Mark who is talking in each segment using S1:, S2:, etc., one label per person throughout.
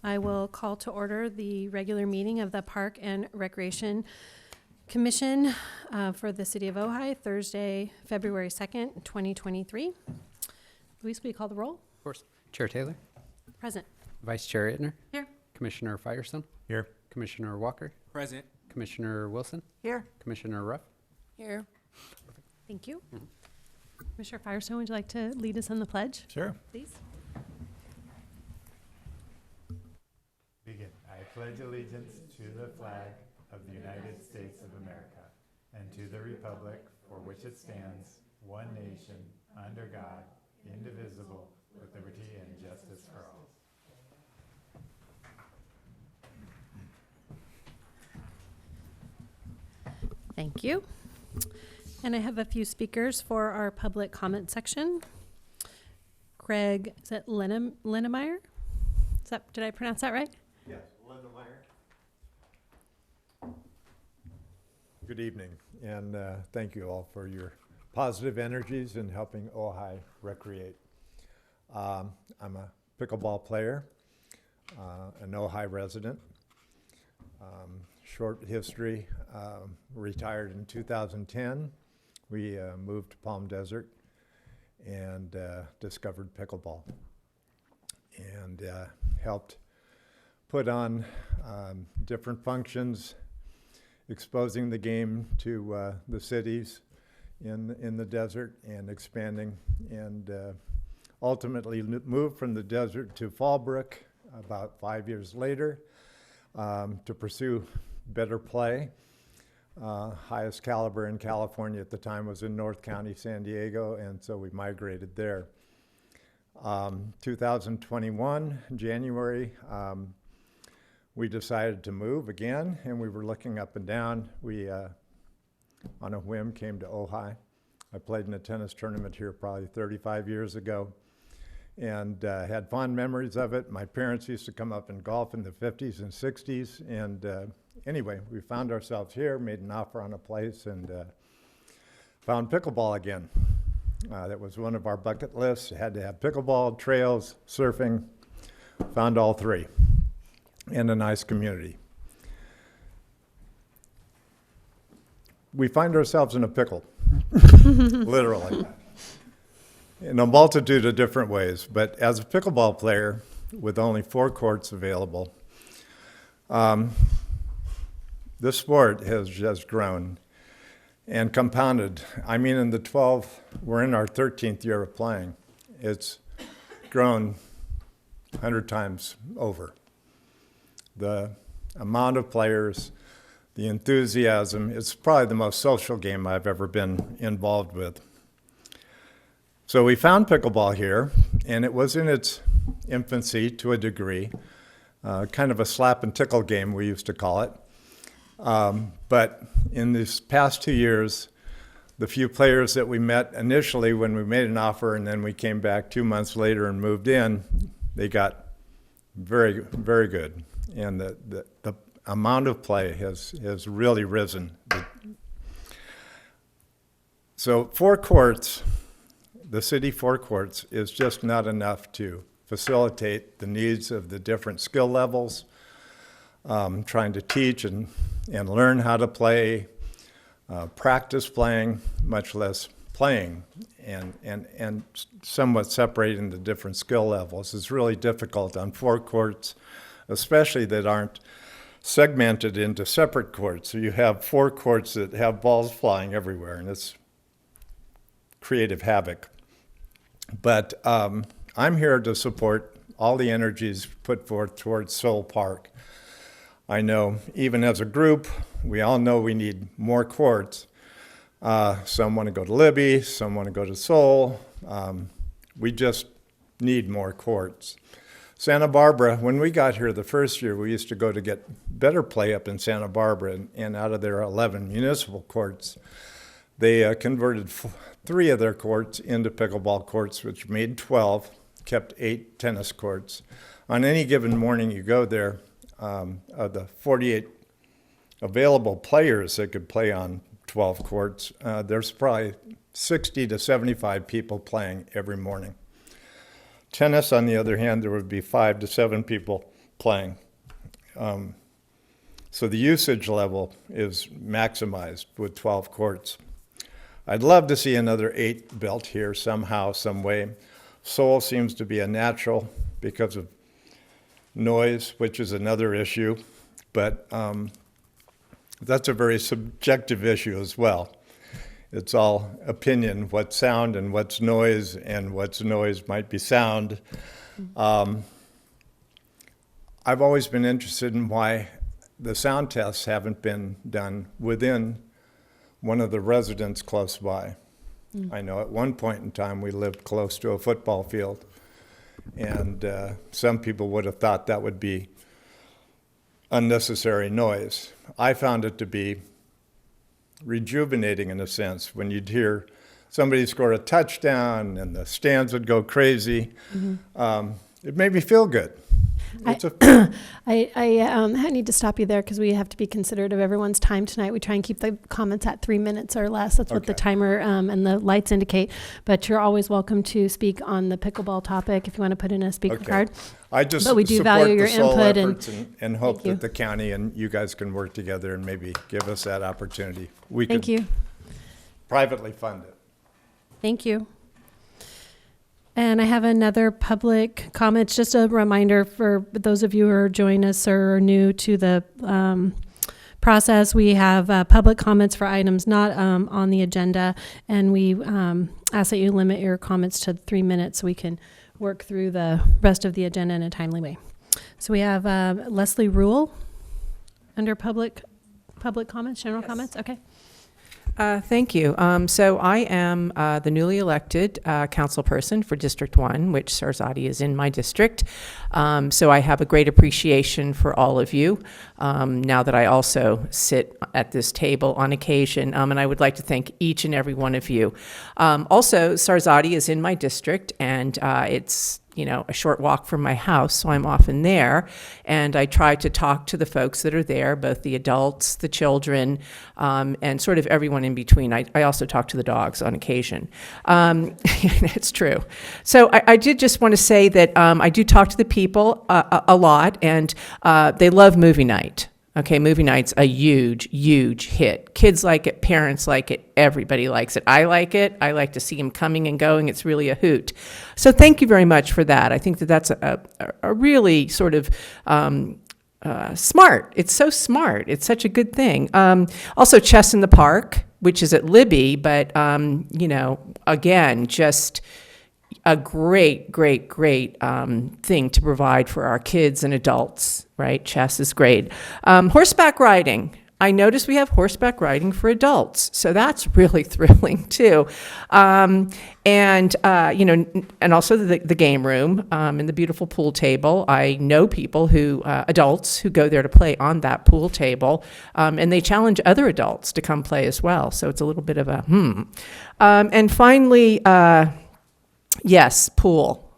S1: I will call to order the regular meeting of the Park and Recreation Commission for the City of Ojai, Thursday, February 2nd, 2023. Luis, will you call the roll?
S2: Of course. Chair Taylor.
S1: Present.
S2: Vice Chair Ittner.
S1: Here.
S2: Commissioner Firestone.
S3: Here.
S2: Commissioner Walker.
S4: Present.
S2: Commissioner Wilson.
S5: Here.
S2: Commissioner Ruff.
S5: Here.
S1: Thank you. Commissioner Firestone, would you like to lead us in the pledge,
S3: Sure.
S1: please?
S3: Begin. I pledge allegiance to the flag of the United States of America and to the republic for which it stands, one nation, under God, indivisible, with liberty and justice for all.
S1: Thank you. And I have a few speakers for our public comment section. Greg, is that Linnemeyer? Did I pronounce that right?
S3: Yes, Lindemeyer. Good evening, and thank you all for your positive energies in helping Ojai recreate. I'm a pickleball player, an Ojai resident. Short history, retired in 2010. We moved to Palm Desert and discovered pickleball and helped put on different functions, exposing the game to the cities in the desert and expanding, and ultimately moved from the desert to Fallbrook about 5 years later to pursue better play. Highest caliber in California at the time was in North County, San Diego, and so we migrated there. 2021, January, we decided to move again, and we were looking up and down. We, on a whim, came to Ojai. I played in a tennis tournament here probably 35 years ago and had fond memories of it. My parents used to come up and golf in the 50s and 60s, and anyway, we found ourselves here, made an offer on a place, and found pickleball again. That was one of our bucket lists. It had to have pickleball, trails, surfing. Found all three, and a nice community. We find ourselves in a pickle, literally, in a multitude of different ways. But as a pickleball player, with only 4 courts available, this sport has just grown and compounded. I mean, we're in our 13th year of playing. It's grown 100 times over. The amount of players, the enthusiasm, it's probably the most social game I've ever been involved with. So we found pickleball here, and it was in its infancy to a degree, kind of a slap and tickle game, we used to call it. But in these past 2 years, the few players that we met initially when we made an offer and then we came back 2 months later and moved in, they got very, very good. And the amount of play has really risen. So 4 courts, the city 4 courts, is just not enough to facilitate the needs of the different skill levels. Trying to teach and learn how to play, practice playing, much less playing, and somewhat separating the different skill levels is really difficult on 4 courts, especially that aren't segmented into separate courts. So you have 4 courts that have balls flying everywhere, and it's creative havoc. But I'm here to support all the energies put forth towards Soul Park. I know even as a group, we all know we need more courts. Some want to go to Libby, some want to go to Soul. We just need more courts. Santa Barbara, when we got here the first year, we used to go to get better play up in Santa Barbara, and out of their 11 municipal courts, they converted 3 of their courts into pickleball courts, which made 12, kept 8 tennis courts. On any given morning you go there, of the 48 available players that could play on 12 courts, there's probably 60 to 75 people playing every morning. Tennis, on the other hand, there would be 5 to 7 people playing. So the usage level is maximized with 12 courts. I'd love to see another 8 built here somehow, some way. Seoul seems to be a natural because of noise, which is another issue, but that's a very subjective issue as well. It's all opinion, what's sound and what's noise, and what's noise might be sound. I've always been interested in why the sound tests haven't been done within one of the residents close by. I know at one point in time we lived close to a football field, and some people would have thought that would be unnecessary noise. I found it to be rejuvenating in a sense when you'd hear somebody score a touchdown and the stands would go crazy. It made me feel good.
S1: I need to stop you there because we have to be considerate of everyone's time tonight. We try and keep the comments at 3 minutes or less. That's what the
S3: Okay.
S1: timer and the lights indicate. But you're always welcome to speak on the pickleball topic if you want to put in a speaker
S3: Okay.
S1: card.
S3: I just
S1: But we do
S3: support
S1: value
S3: the
S1: your
S3: Seoul
S1: input and-
S3: efforts and hope
S1: Thank you.
S3: that the county and you guys can work together and maybe give us that opportunity. We
S1: Thank
S3: could
S1: you.
S3: privately fund it.
S1: Thank you. And I have another public comment. Just a reminder for those of you who are joining us or are new to the process. We have public comments for items not on the agenda, and we ask that you limit your comments to 3 minutes so we can work through the rest of the agenda in a timely way. So we have Leslie Rule under public comments, general comments. Okay.
S4: Thank you. So I am the newly elected councilperson for District 1, which Sarzati is in my district. So I have a great appreciation for all of you now that I also sit at this table on occasion. And I would like to thank each and every one of you. Also, Sarzati is in my district, and it's a short walk from my house, so I'm often there. And I try to talk to the folks that are there, both the adults, the children, and sort of everyone in between. I also talk to the dogs on occasion. It's true. So I did just want to say that I do talk to the people a lot, and they love movie night. Okay, movie night's a huge, huge hit. Kids like it, parents like it, everybody likes it. I like it. I like to see them coming and going. It's really a hoot. So thank you very much for that. I think that that's a really sort of smart. It's so smart. It's such a good thing. Also, Chess in the Park, which is at Libby, but, again, just a great, great, great thing to provide for our kids and adults, right? Chess is great. Horseback riding. I noticed we have horseback riding for adults, so that's really thrilling too. And also the game room and the beautiful pool table. I know people adults who go there to play on that pool table, and they challenge other adults to come play as well. So it's a little bit of a And finally, yes, pool.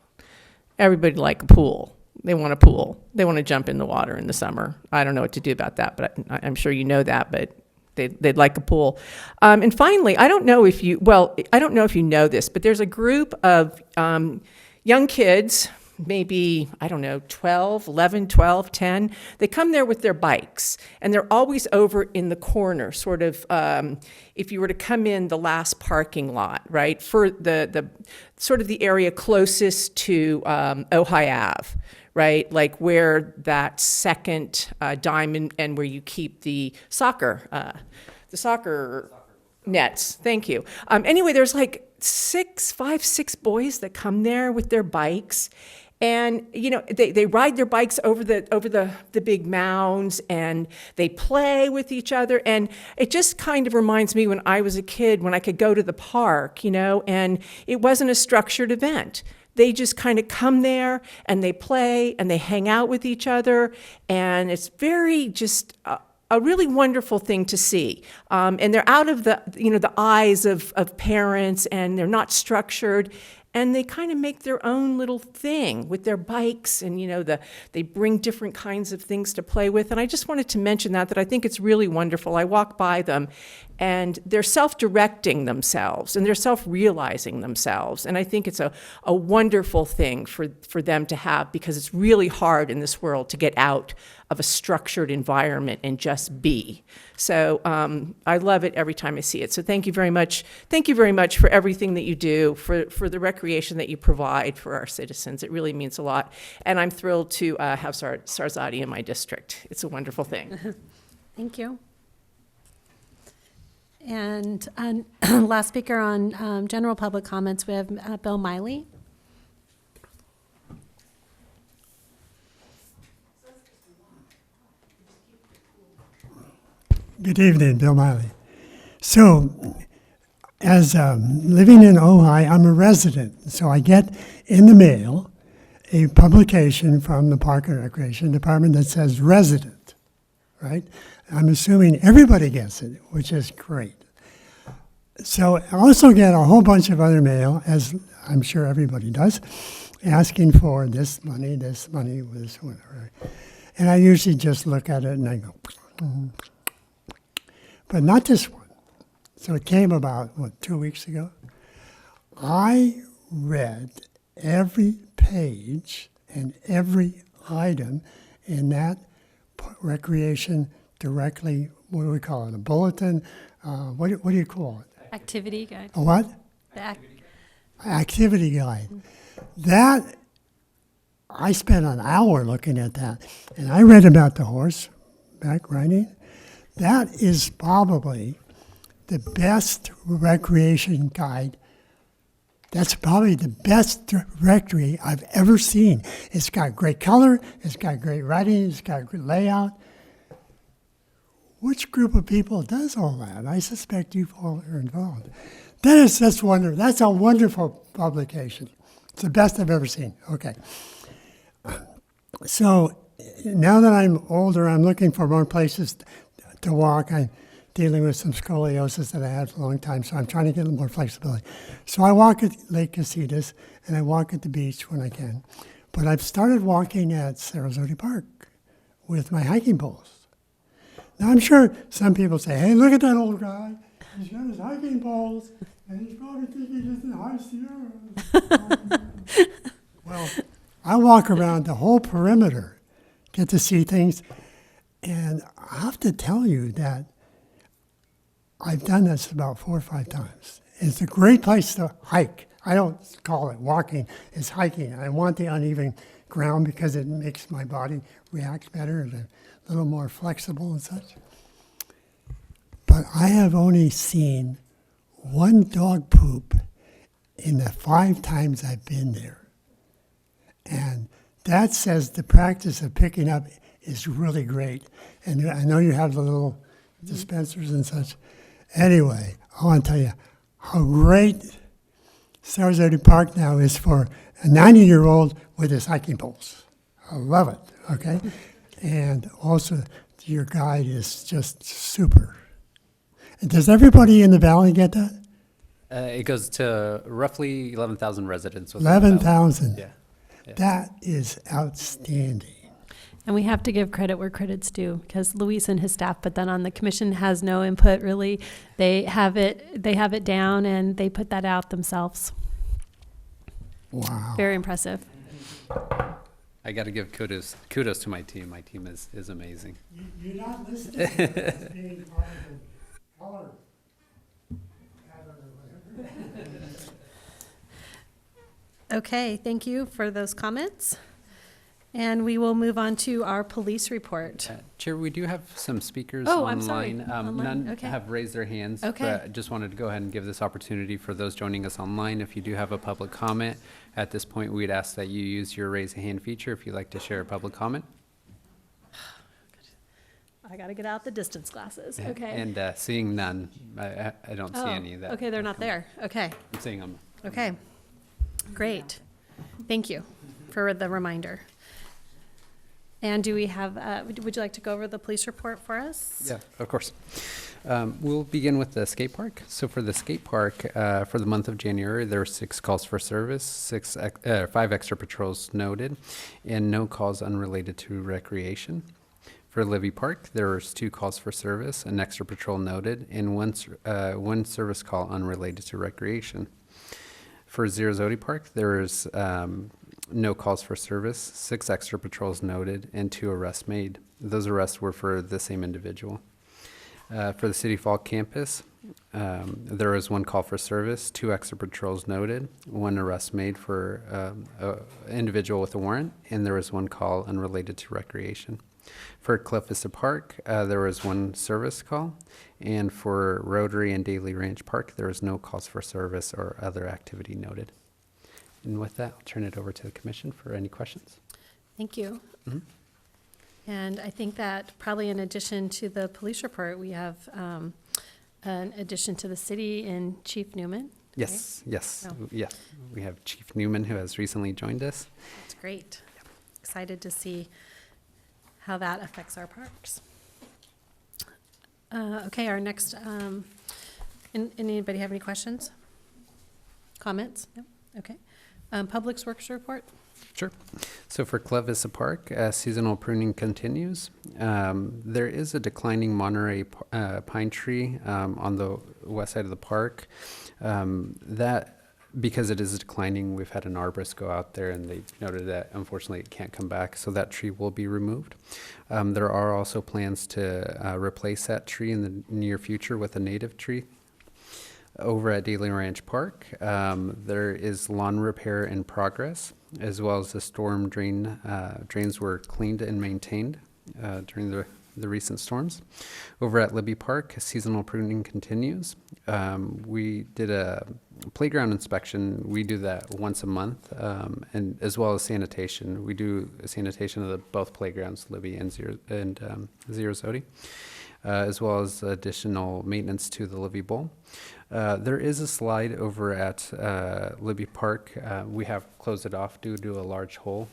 S4: Everybody like a pool. They want a pool. They want to jump in the water in the summer. I don't know what to do about that, but I'm sure you know that, but they'd like a pool. And finally, I don't know if you know this, but there's a group of young kids, maybe, 11, 12, 10. They come there with their bikes, and they're always over in the corner, sort of, if you were to come in the last parking lot, right, for the sort of the area closest to Ojai Ave, right, like where that second diamond and where you keep the soccer nets. Thank you. Anyway, there's like 5, 6 boys that come there with their bikes. And, they ride their bikes over the big mounds, and they play with each other. And it just kind of reminds me when I was a kid, when I could go to the park, and it wasn't a structured event. They just kind of come there and they play and they hang out with each other. And it's very just a really wonderful thing to see. And they're out of the eyes of parents, and they're not structured. And they kind of make their own little thing with their bikes, and they bring different kinds of things to play with. And I just wanted to mention that I think it's really wonderful. I walk by them, and they're self-directing themselves and they're self-realizing themselves. And I think it's a wonderful thing for them to have, because it's really hard in this world to get out of a structured environment and just be. So I love it every time I see it. So thank you very much. Thank you very much for everything that you do, for the recreation that you provide for our citizens. It really means a lot. And I'm thrilled to have Sarzati in my district. It's a wonderful thing.
S1: Thank you. And last speaker on general public comments, we have Bill Miley.
S5: Good evening, Bill Miley. So, as living in Ojai, I'm a resident, so I get in the mail a publication from the Park and Recreation Department that says resident, right? I'm assuming everybody gets it, which is great. So I also get a whole bunch of other mail, as I'm sure everybody does, asking for this money, this whatever. And I usually just look at it and I go, but not this one. So it came about, 2 weeks ago? I read every page and every item in that recreation directly, what do we call it, a bulletin? What do you call it?
S1: Activity guide.
S5: A what? Activity guide. That, I spent an hour looking at that. And I read about the horseback riding. That is probably the best recreation guide. That's probably the best directory I've ever seen. It's got great color, it's got great writing, it's got good layout. Which group of people does all that? I suspect you all are involved. That's wonderful. That's a wonderful publication. It's the best I've ever seen. Okay. So now that I'm older, I'm looking for more places to walk. I'm dealing with some scoliosis that I had for a long time, so I'm trying to get a little more flexibility. So I walk at Lake Casitas, and I walk at the beach when I can. But I've started walking at Sarasota Park with my hiking poles. Now, I'm sure some people say, hey, look at that old guy. He's got his hiking poles, and he's probably thinking he's in the high Sierra. Well, I walk around the whole perimeter, get to see things, and I have to tell you that I've done this about 4 or 5 times. It's a great place to hike. I don't call it walking, it's hiking. I want the uneven ground because it makes my body react better and a little more flexible and such. But I have only seen one dog poop in the 5 times I've been there. And that says the practice of picking up is really great. And I know you have the little dispensers and such. Anyway, I want to tell you how great Sarasota Park now is for a 90-year-old with his hiking poles. I love it, okay? And also, your guide is just super. And does everybody in the valley get that?
S2: It goes to roughly 11,000 residents. within the valley.
S5: 11,000.
S2: Yeah. Yeah.
S5: That is outstanding.
S1: And we have to give credit where credit's due, because Luis and his staff put that on. The commission has no input, really. They have it down, and they put that out themselves.
S5: Wow.
S1: Very impressive.
S2: I got to give kudos to my team. My team is amazing.
S5: You're not listed as being part of the color pattern or whatever.
S1: Okay, thank you for those comments. And we will move on to our police report.
S2: Chair, we do have some speakers
S1: Oh,
S2: online.
S1: I'm sorry. Online,
S2: None
S1: okay.
S2: have raised their hands.
S1: Okay.
S2: But I just wanted to go ahead and give this opportunity for those joining us online. If you do have a public comment, at this point, we'd ask that you use your raise a hand feature if you'd like to share a public comment.
S1: I got to get out the distance glasses. Okay.
S2: And seeing none, I don't see any of that.
S1: Okay, they're not there. Okay.
S2: I'm seeing them.
S1: Okay. Great. Thank you for the reminder. And do we have, would you like to go over the police report for us?
S2: Yeah, of course. We'll begin with the skate park. So for the skate park, for the month of January, there were 6 calls for service, 5 extra patrols noted, and no calls unrelated to recreation. For Libby Park, there was 2 calls for service, an extra patrol noted, and one service call unrelated to recreation. For Zodi Park, there was no calls for service, 6 extra patrols noted, and 2 arrests made. Those arrests were for the same individual. For the City Fall campus, there was 1 call for service, 2 extra patrols noted, 1 arrest made for an individual with a warrant, and there was 1 call unrelated to recreation. For Cliff Vista Park, there was 1 service call, and for Rotary and Daily Ranch Park, there was no calls for service or other activity noted. And with that, I'll turn it over to the commission for any questions.
S1: Thank you.
S2: Mhm.
S1: And I think that probably in addition to the police report, we have an addition to the city in Chief Newman.
S2: Yes, yes,
S1: Oh.
S2: yes. We have Chief Newman, who has recently joined us.
S1: That's great. Excited to see how that affects our parks. Okay, our next, anybody have any questions? Comments? No? Okay. Public Works report?
S2: Sure. So for Cliff Vista Park, seasonal pruning continues. There is a declining Monterey pine tree on the west side of the park. Because it is declining, we've had an arborist go out there and they noted that unfortunately it can't come back, so that tree will be removed. There are also plans to replace that tree in the near future with a native tree. Over at Daily Ranch Park, there is lawn repair in progress, as well as the storm drains were cleaned and maintained during the recent storms. Over at Libby Park, seasonal pruning continues. We did a playground inspection. We do that once a month, and as well as sanitation. We do sanitation of both playgrounds, Libby and Zodi, as well as additional maintenance to the Libby Bowl. There is a slide over at Libby Park. We have closed it off due to a large hole.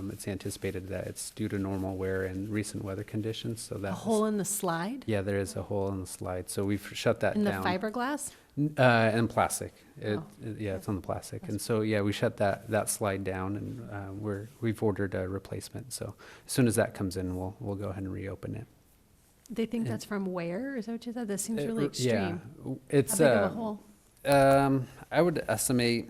S2: It's anticipated that it's due to normal wear and recent weather conditions. So
S1: A
S2: that's
S1: hole in the slide?
S2: yeah, there is a hole in the slide. So we've shut that
S1: In the
S2: down.
S1: fiberglass?
S2: And plastic.
S1: Oh.
S2: Yeah, it's on the plastic. And so yeah, we shut that slide down, and we've ordered a replacement. So as soon as that comes in, we'll go ahead and reopen it.
S1: They think
S2: And-
S1: that's from where? Is that what you said? That seems really
S2: Yeah,
S1: extreme.
S2: it's
S1: How big of a hole?
S2: I would estimate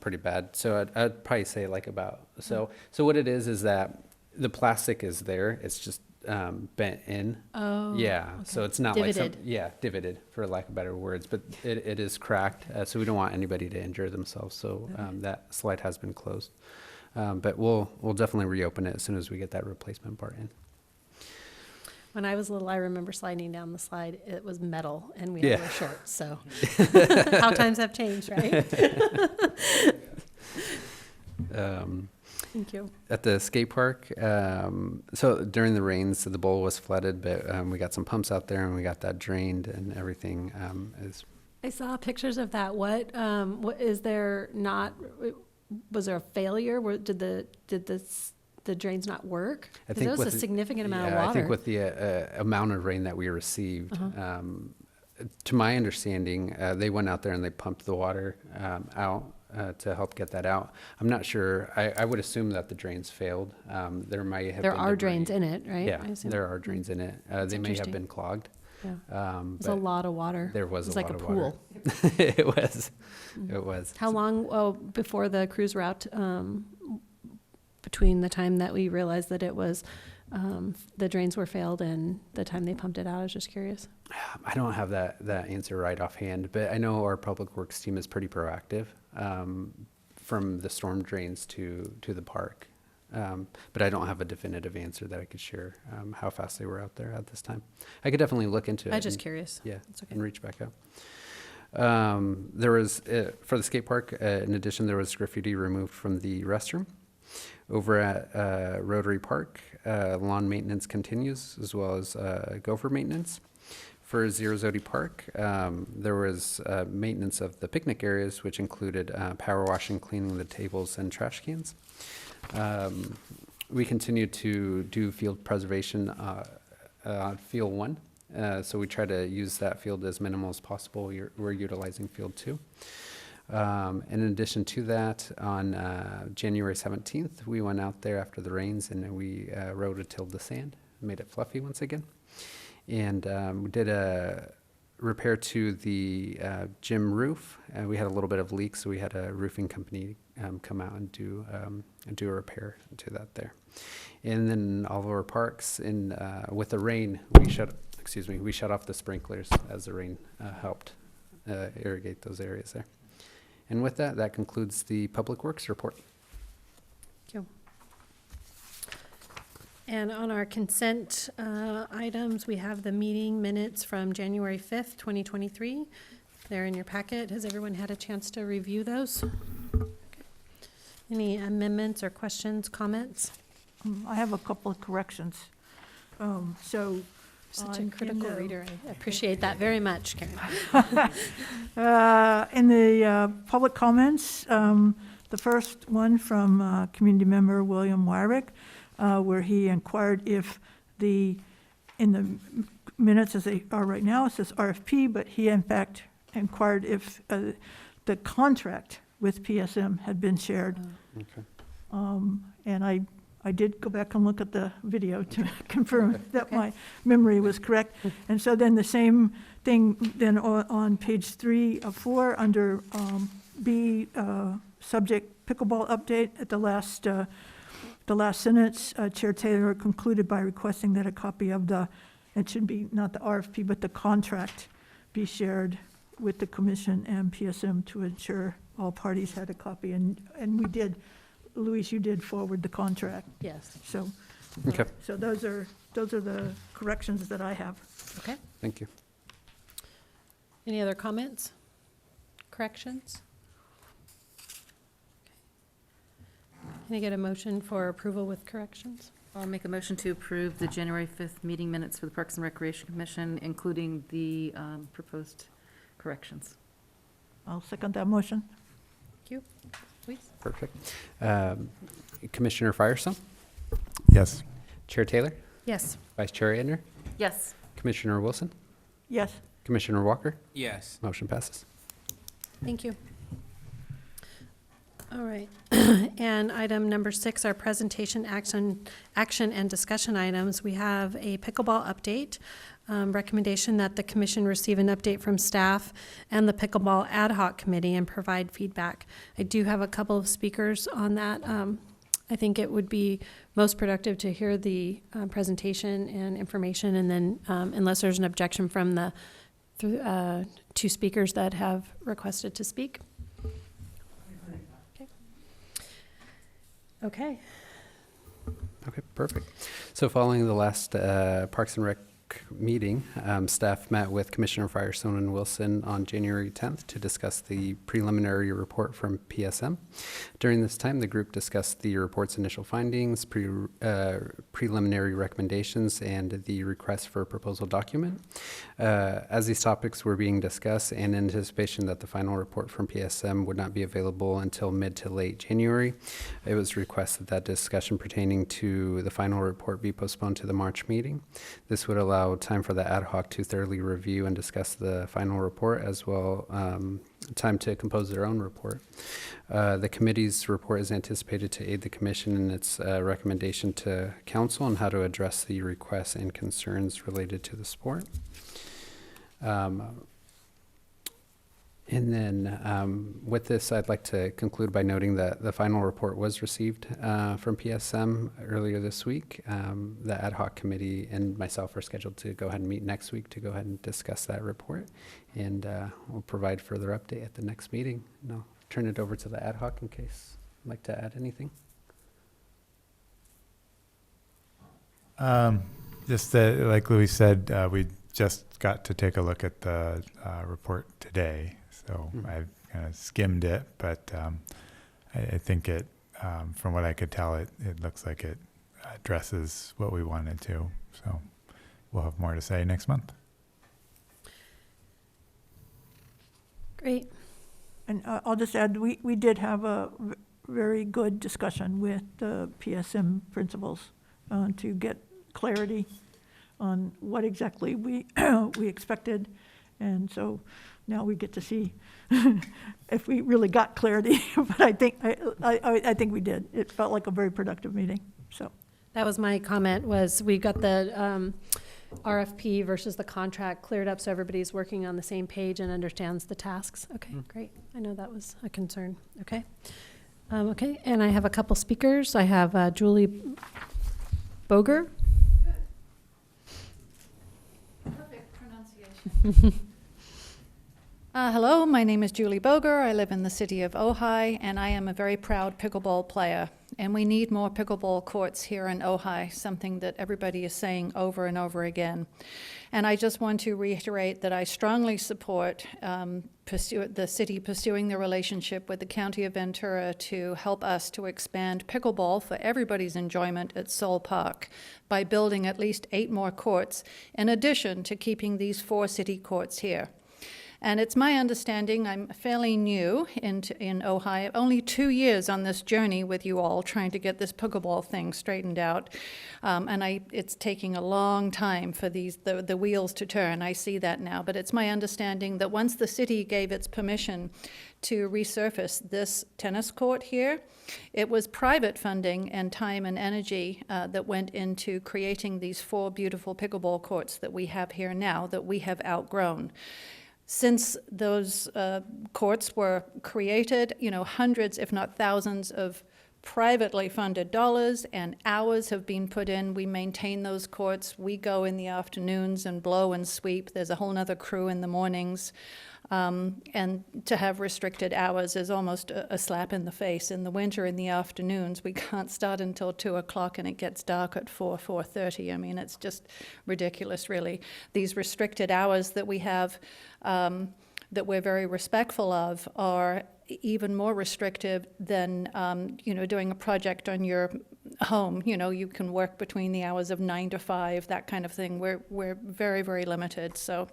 S2: pretty bad. So I'd probably say like about so what it is that the plastic is there. It's just bent in.
S1: Oh.
S2: Yeah, so it's not like
S1: Divoted.
S2: divoted for lack of better words, but it is cracked. So we don't want anybody to injure themselves. So that slide has been closed, but we'll definitely reopen it as soon as we get that replacement part in.
S1: When I was little, I remember sliding down the slide. It was metal, and we had to wear shorts. So, how times have changed, right? Thank you.
S2: At the skate park, so during the rains, the bowl was flooded, but we got some pumps out there and we got that drained and everything is.
S1: I saw pictures of that. What is there not? Was there a failure? Did the drains not work?
S2: I
S1: 'Cause
S2: think
S1: there was
S2: with
S1: a significant amount of
S2: I think
S1: water.
S2: with the amount of rain that we received, to my understanding, they went out there and they pumped the water out to help get that out. I'm not sure. I would assume that the drains failed. There might have
S1: There
S2: been
S1: are
S2: debris.
S1: drains in it, right?
S2: Yeah,
S1: I assume?
S2: there are drains in it. They may have
S1: interesting.
S2: been clogged.
S1: Yeah. It's a
S2: But
S1: lot of water.
S2: there was
S1: It was
S2: a
S1: like
S2: lot
S1: a
S2: of water.
S1: pool.
S2: It was. It was.
S1: How long before the crews were out? Between the time that we realized that it was the drains were failed and the time they pumped it out, I was just curious.
S2: I don't have that answer right offhand, but I know our public works team is pretty proactive from the storm drains to the park. But I don't have a definitive answer that I could share how fast they were out there at this time. I could definitely look into it.
S1: I was just
S2: and-
S1: curious.
S2: Yeah,
S1: It's okay.
S2: and reach back out. There was, for the skate park, in addition, there was graffiti removed from the restroom. Over at Rotary Park, lawn maintenance continues, as well as gopher maintenance. For Zodi Park, there was maintenance of the picnic areas, which included power washing, cleaning the tables and trash cans. We continue to do field preservation on Field 1. So we try to use that field as minimal as possible. We're utilizing Field 2. In addition to that, on January 17th, we went out there after the rains and we rototilled the sand. made it fluffy once again. And we did a repair to the gym roof. We had a little bit of leak, so we had a roofing company come out and do a repair to that there. And then all of our parks, with the rain, we shut off the sprinklers as the rain helped irrigate those areas there. And with that, that concludes the Public Works report.
S1: Thank you. And on our consent items, we have the meeting minutes from January 5th, 2023. They're in your packet. Has everyone had a chance to review those? Okay. Any amendments or questions, comments?
S6: I have a couple of corrections.
S1: Such a
S6: in
S1: critical
S6: the-
S1: reader. I appreciate that very much, Karen.
S6: In the public comments, the first one from community member William Wyrick, where he inquired if in the minutes as they are right now, it says RFP, but he in fact inquired if the contract with PSM had been shared.
S2: Okay.
S6: And I did go back and look at the video to confirm that
S1: Okay.
S6: my memory was correct. And so then the same thing then on page 3 of 4 under B, subject pickleball update at the last sentence, Chair Taylor concluded by requesting that a copy of it should be not the RFP, but the contract be shared with the commission and PSM to ensure all parties had a copy. And we did. Luis, you did forward the contract,
S1: Yes.
S6: so.
S2: Okay.
S6: So those are the corrections that I have.
S1: Okay.
S2: Thank you.
S1: Any other comments? Corrections? Can I get a motion for approval with corrections?
S7: I'll make a motion to approve the January 5th meeting minutes for the Parks and Recreation Commission, including the proposed corrections.
S6: I'll second that motion.
S1: Thank you. Please.
S2: Perfect. Commissioner Firestone,
S3: Yes.
S2: Chair Taylor,
S1: Yes.
S2: Vice Chair Edner,
S7: Yes.
S2: Commissioner Wilson,
S6: Yes.
S2: Commissioner Walker.
S8: Yes.
S2: Motion passes.
S1: Thank you. All right. And item number 6, our presentation action and discussion items. We have a pickleball update. Recommendation that the commission receive an update from staff and the pickleball ad hoc committee and provide feedback. I do have a couple of speakers on that. I think it would be most productive to hear the presentation and information, and then unless there's an objection from the 2 speakers that have requested to speak. Okay.
S2: Okay, perfect. So following the last Parks and Rec meeting, staff met with Commissioner Firestone and Wilson on January 10th to discuss the preliminary report from PSM. During this time, the group discussed the report's initial findings, preliminary recommendations, and the request for a proposal document. As these topics were being discussed, and in anticipation that the final report from PSM would not be available until mid to late January, it was requested that discussion pertaining to the final report be postponed to the March meeting. This would allow time for the ad hoc to thoroughly review and discuss the final report, as well time to compose their own report. The committee's report is anticipated to aid the commission in its recommendation to council on how to address the requests and concerns related to the sport. And then with this, I'd like to conclude by noting that the final report was received from PSM earlier this week. The ad hoc committee and myself are scheduled to go ahead and meet next week to go ahead and discuss that report. And we'll provide further update at the next meeting. And I'll turn it over to the ad hoc in case you'd like to add anything.
S9: Just that, like Louis said, we just got to take a look at the report today. So I've kind of skimmed it, but I think it, from what I could tell, it looks like it addresses what we wanted to. So we'll have more to say next month.
S1: Great.
S6: And I'll just add, we did have a very good discussion with the PSM principals to get clarity on what exactly we expected. And so now we get to see if we really got clarity. But I think we did. It felt like a very productive meeting. So
S1: That was my comment, was we got the RFP versus the contract cleared up so everybody's working on the same page and understands the tasks. Okay, great. I know that was a concern. Okay. Okay, and I have a couple speakers. I have Julie Boger.
S8: Perfect pronunciation. Hello, my name is Julie Boger. I live in the city of Ojai, and I am a very proud pickleball player. And we need more pickleball courts here in Ojai, something that everybody is saying over and over again. And I just want to reiterate that I strongly support the city pursuing the relationship with the County of Ventura to help us to expand pickleball for everybody's enjoyment at Sol Park by building at least 8 more courts, in addition to keeping these 4 city courts here. And it's my understanding, I'm fairly new in Ojai, only 2 years on this journey with you all, trying to get this pickleball thing straightened out. It's taking a long time for the wheels to turn. I see that now. But it's my understanding that once the city gave its permission to resurface this tennis court here, it was private funding and time and energy that went into creating these 4 beautiful pickleball courts that we have here now that we have outgrown. Since those courts were created, hundreds, if not thousands, of privately funded dollars and hours have been put in. We maintain those courts. We go in the afternoons and blow and sweep. There's a whole nother crew in the mornings. And to have restricted hours is almost a slap in the face. In the winter, in the afternoons, we can't start until 2 o'clock and it gets dark at 4:30. I mean, it's just ridiculous, really. These restricted hours that we have, that we're very respectful of, are even more restrictive than, doing a project on your home. You can work between the hours of 9 to 5, that kind of thing. We're very, very limited. So,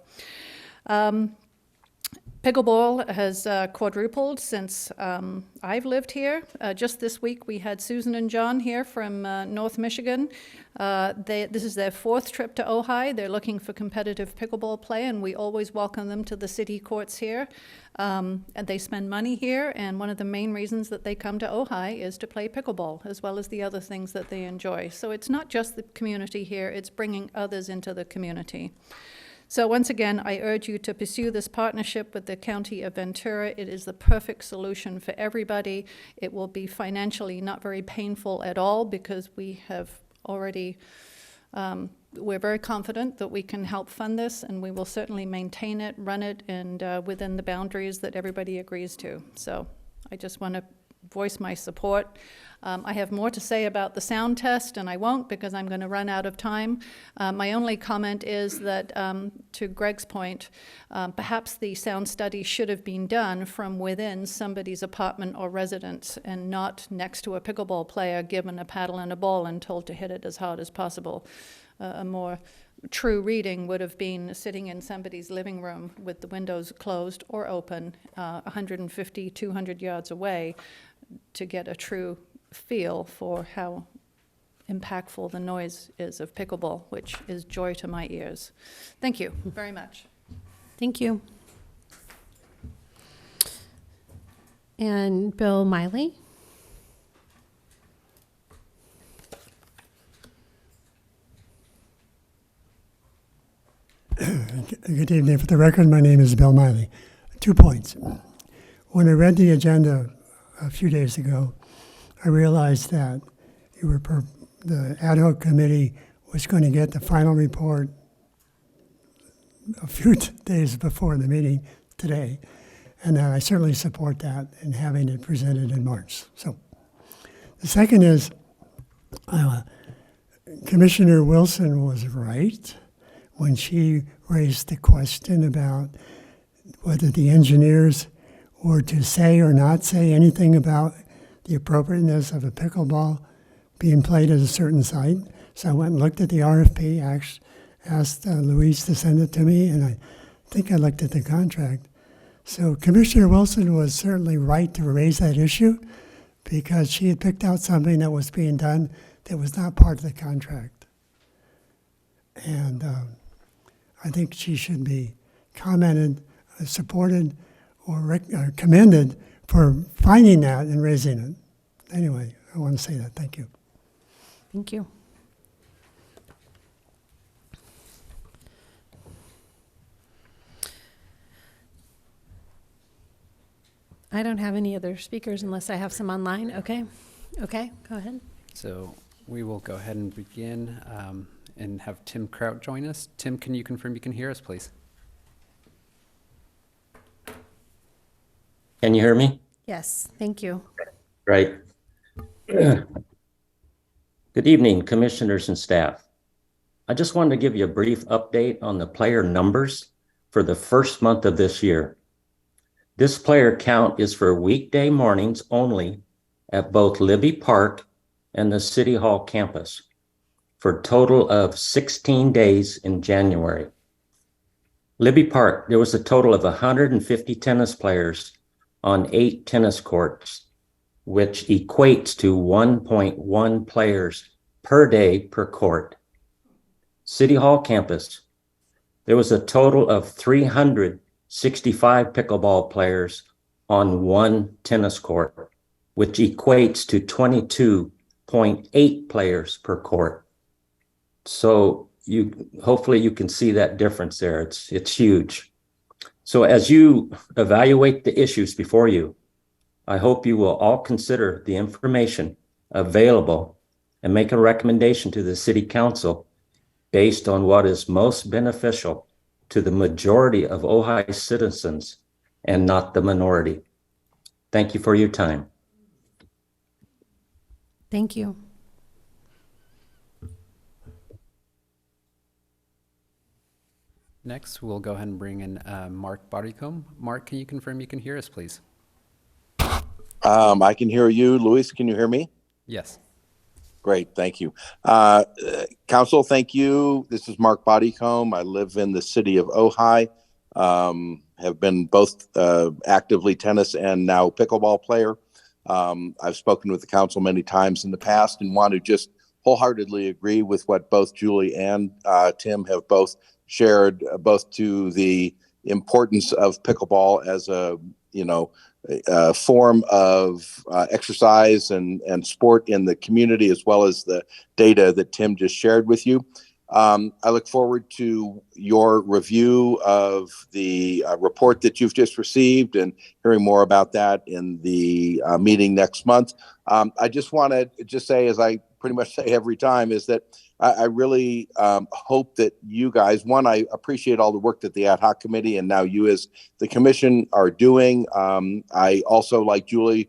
S8: pickleball has quadrupled since I've lived here. Just this week, we had Susan and John here from North Michigan. This is their 4th trip to Ojai. They're looking for competitive pickleball play, and we always welcome them to the city courts here. And they spend money here, and one of the main reasons that they come to Ojai is to play pickleball, as well as the other things that they enjoy. So it's not just the community here, it's bringing others into the community. So once again, I urge you to pursue this partnership with the County of Ventura. It is the perfect solution for everybody. It will be financially not very painful at all, because we have already, we're very confident that we can help fund this, and we will certainly maintain it, run it, and within the boundaries that everybody agrees to. So I just want to voice my support. I have more to say about the sound test, and I won't, because I'm going to run out of time. My only comment is that, to Greg's point, perhaps the sound study should have been done from within somebody's apartment or residence, and not next to a pickleball player given a paddle and a ball and told to hit it as hard as possible. A more true reading would have been sitting in somebody's living room with the windows closed or open, 150, 200 yards away, to get a true feel for how impactful the noise is of pickleball, which is joy to my ears. Thank you very much.
S1: Thank you. And Bill Miley.
S5: Good evening. For the record, my name is Bill Miley. 2 points. When I read the agenda a few days ago, I realized that the ad hoc committee was going to get the final report a few days before the meeting today, and I certainly support that and having it presented in March. So the second is Commissioner Wilson was right when she raised the question about whether the engineers were to say or not say anything about the appropriateness of a pickleball being played at a certain site. So I went and looked at the RFP, asked Louise to send it to me, and I think I looked at the contract. So Commissioner Wilson was certainly right to raise that issue, because she had picked out something that was being done that was not part of the contract. And I think she should be commented, supported, or commended for finding that and raising it. Anyway, I want to say that. Thank you.
S1: Thank you. I don't have any other speakers unless I have some online. Okay. Okay, go ahead.
S2: So we will go ahead and begin and have Tim Kraut join us. Tim, can you confirm you can hear us, please?
S10: Can you hear me?
S1: Yes, thank you.
S10: Right. Good evening, commissioners and staff. I just wanted to give you a brief update on the player numbers for the first month of this year. This player count is for weekday mornings only at both Libby Park and the City Hall campus for a total of 16 days in January. Libby Park, there was a total of 150 tennis players on 8 tennis courts, which equates to 1.1 players per day per court. City Hall campus, there was a total of 365 pickleball players on 1 tennis court, which equates to 22.8 players per court. So hopefully you can see that difference there. It's huge. So as you evaluate the issues before you, I hope you will all consider the information available and make a recommendation to the City Council based on what is most beneficial to the majority of Ojai citizens and not the minority. Thank you for your time.
S1: Thank you.
S2: Next, we'll go ahead and bring in Mark Bodycomb. Mark, can you confirm you can hear us, please?
S11: I can hear you. Luis, can you hear me?
S2: Yes.
S11: Great, thank you. Council, thank you. This is Mark Bodycomb. I live in the city of Ojai. Have been both actively tennis and now pickleball player. I've spoken with the council many times in the past and want to just wholeheartedly agree with what both Julie and Tim have both shared, both to the importance of pickleball as a, form of exercise and sport in the community, as well as the data that Tim just shared with you. I look forward to your review of the report that you've just received and hearing more about that in the meeting next month. I just want to just say, as I pretty much say every time, is that I really hope that you guys, one, I appreciate all the work that the ad hoc committee and now you as the commission are doing. I also, like Julie,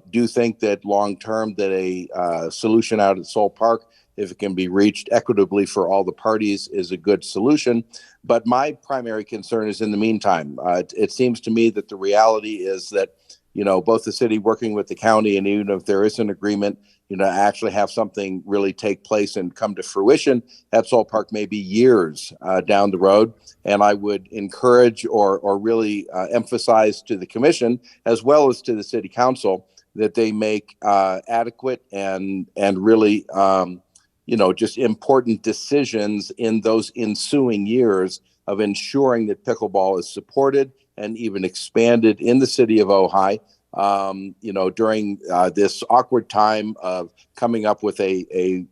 S11: do think that long term that a solution out at Soul Park, if it can be reached equitably for all the parties, is a good solution. But my primary concern is in the meantime. It seems to me that the reality is that, both the city working with the county, and even if there is an agreement, actually have something really take place and come to fruition at Soul Park may be years down the road. And I would encourage or really emphasize to the commission, as well as to the city council, that they make adequate and really just important decisions in those ensuing years of ensuring that pickleball is supported and even expanded in the city of Ojai, during this awkward time of coming up with a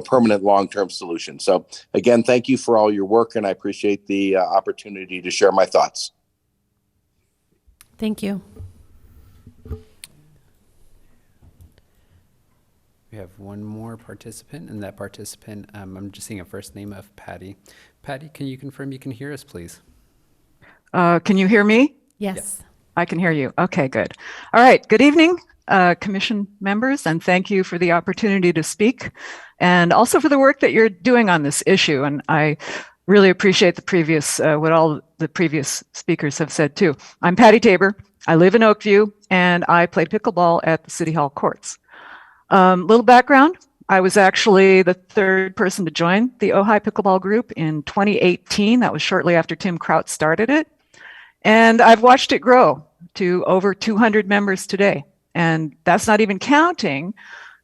S11: permanent long-term solution. So again, thank you for all your work, and I appreciate the opportunity to share my thoughts.
S1: Thank you.
S2: We have one more participant, and that participant, I'm just seeing a first name of Patty. Patty, can you confirm you can hear us, please?
S12: Can you hear me?
S1: Yes.
S12: I can hear you. Okay, good. All right. Good evening, commission members, and thank you for the opportunity to speak and also for the work that you're doing on this issue. And I really appreciate what all the previous speakers have said too. I'm Patty Tabor. I live in Oakview and I play pickleball at the City Hall courts. Little background. I was actually the third person to join the Ojai Pickleball Group in 2018. That was shortly after Tim Kraut started it. And I've watched it grow to over 200 members today. And that's not even counting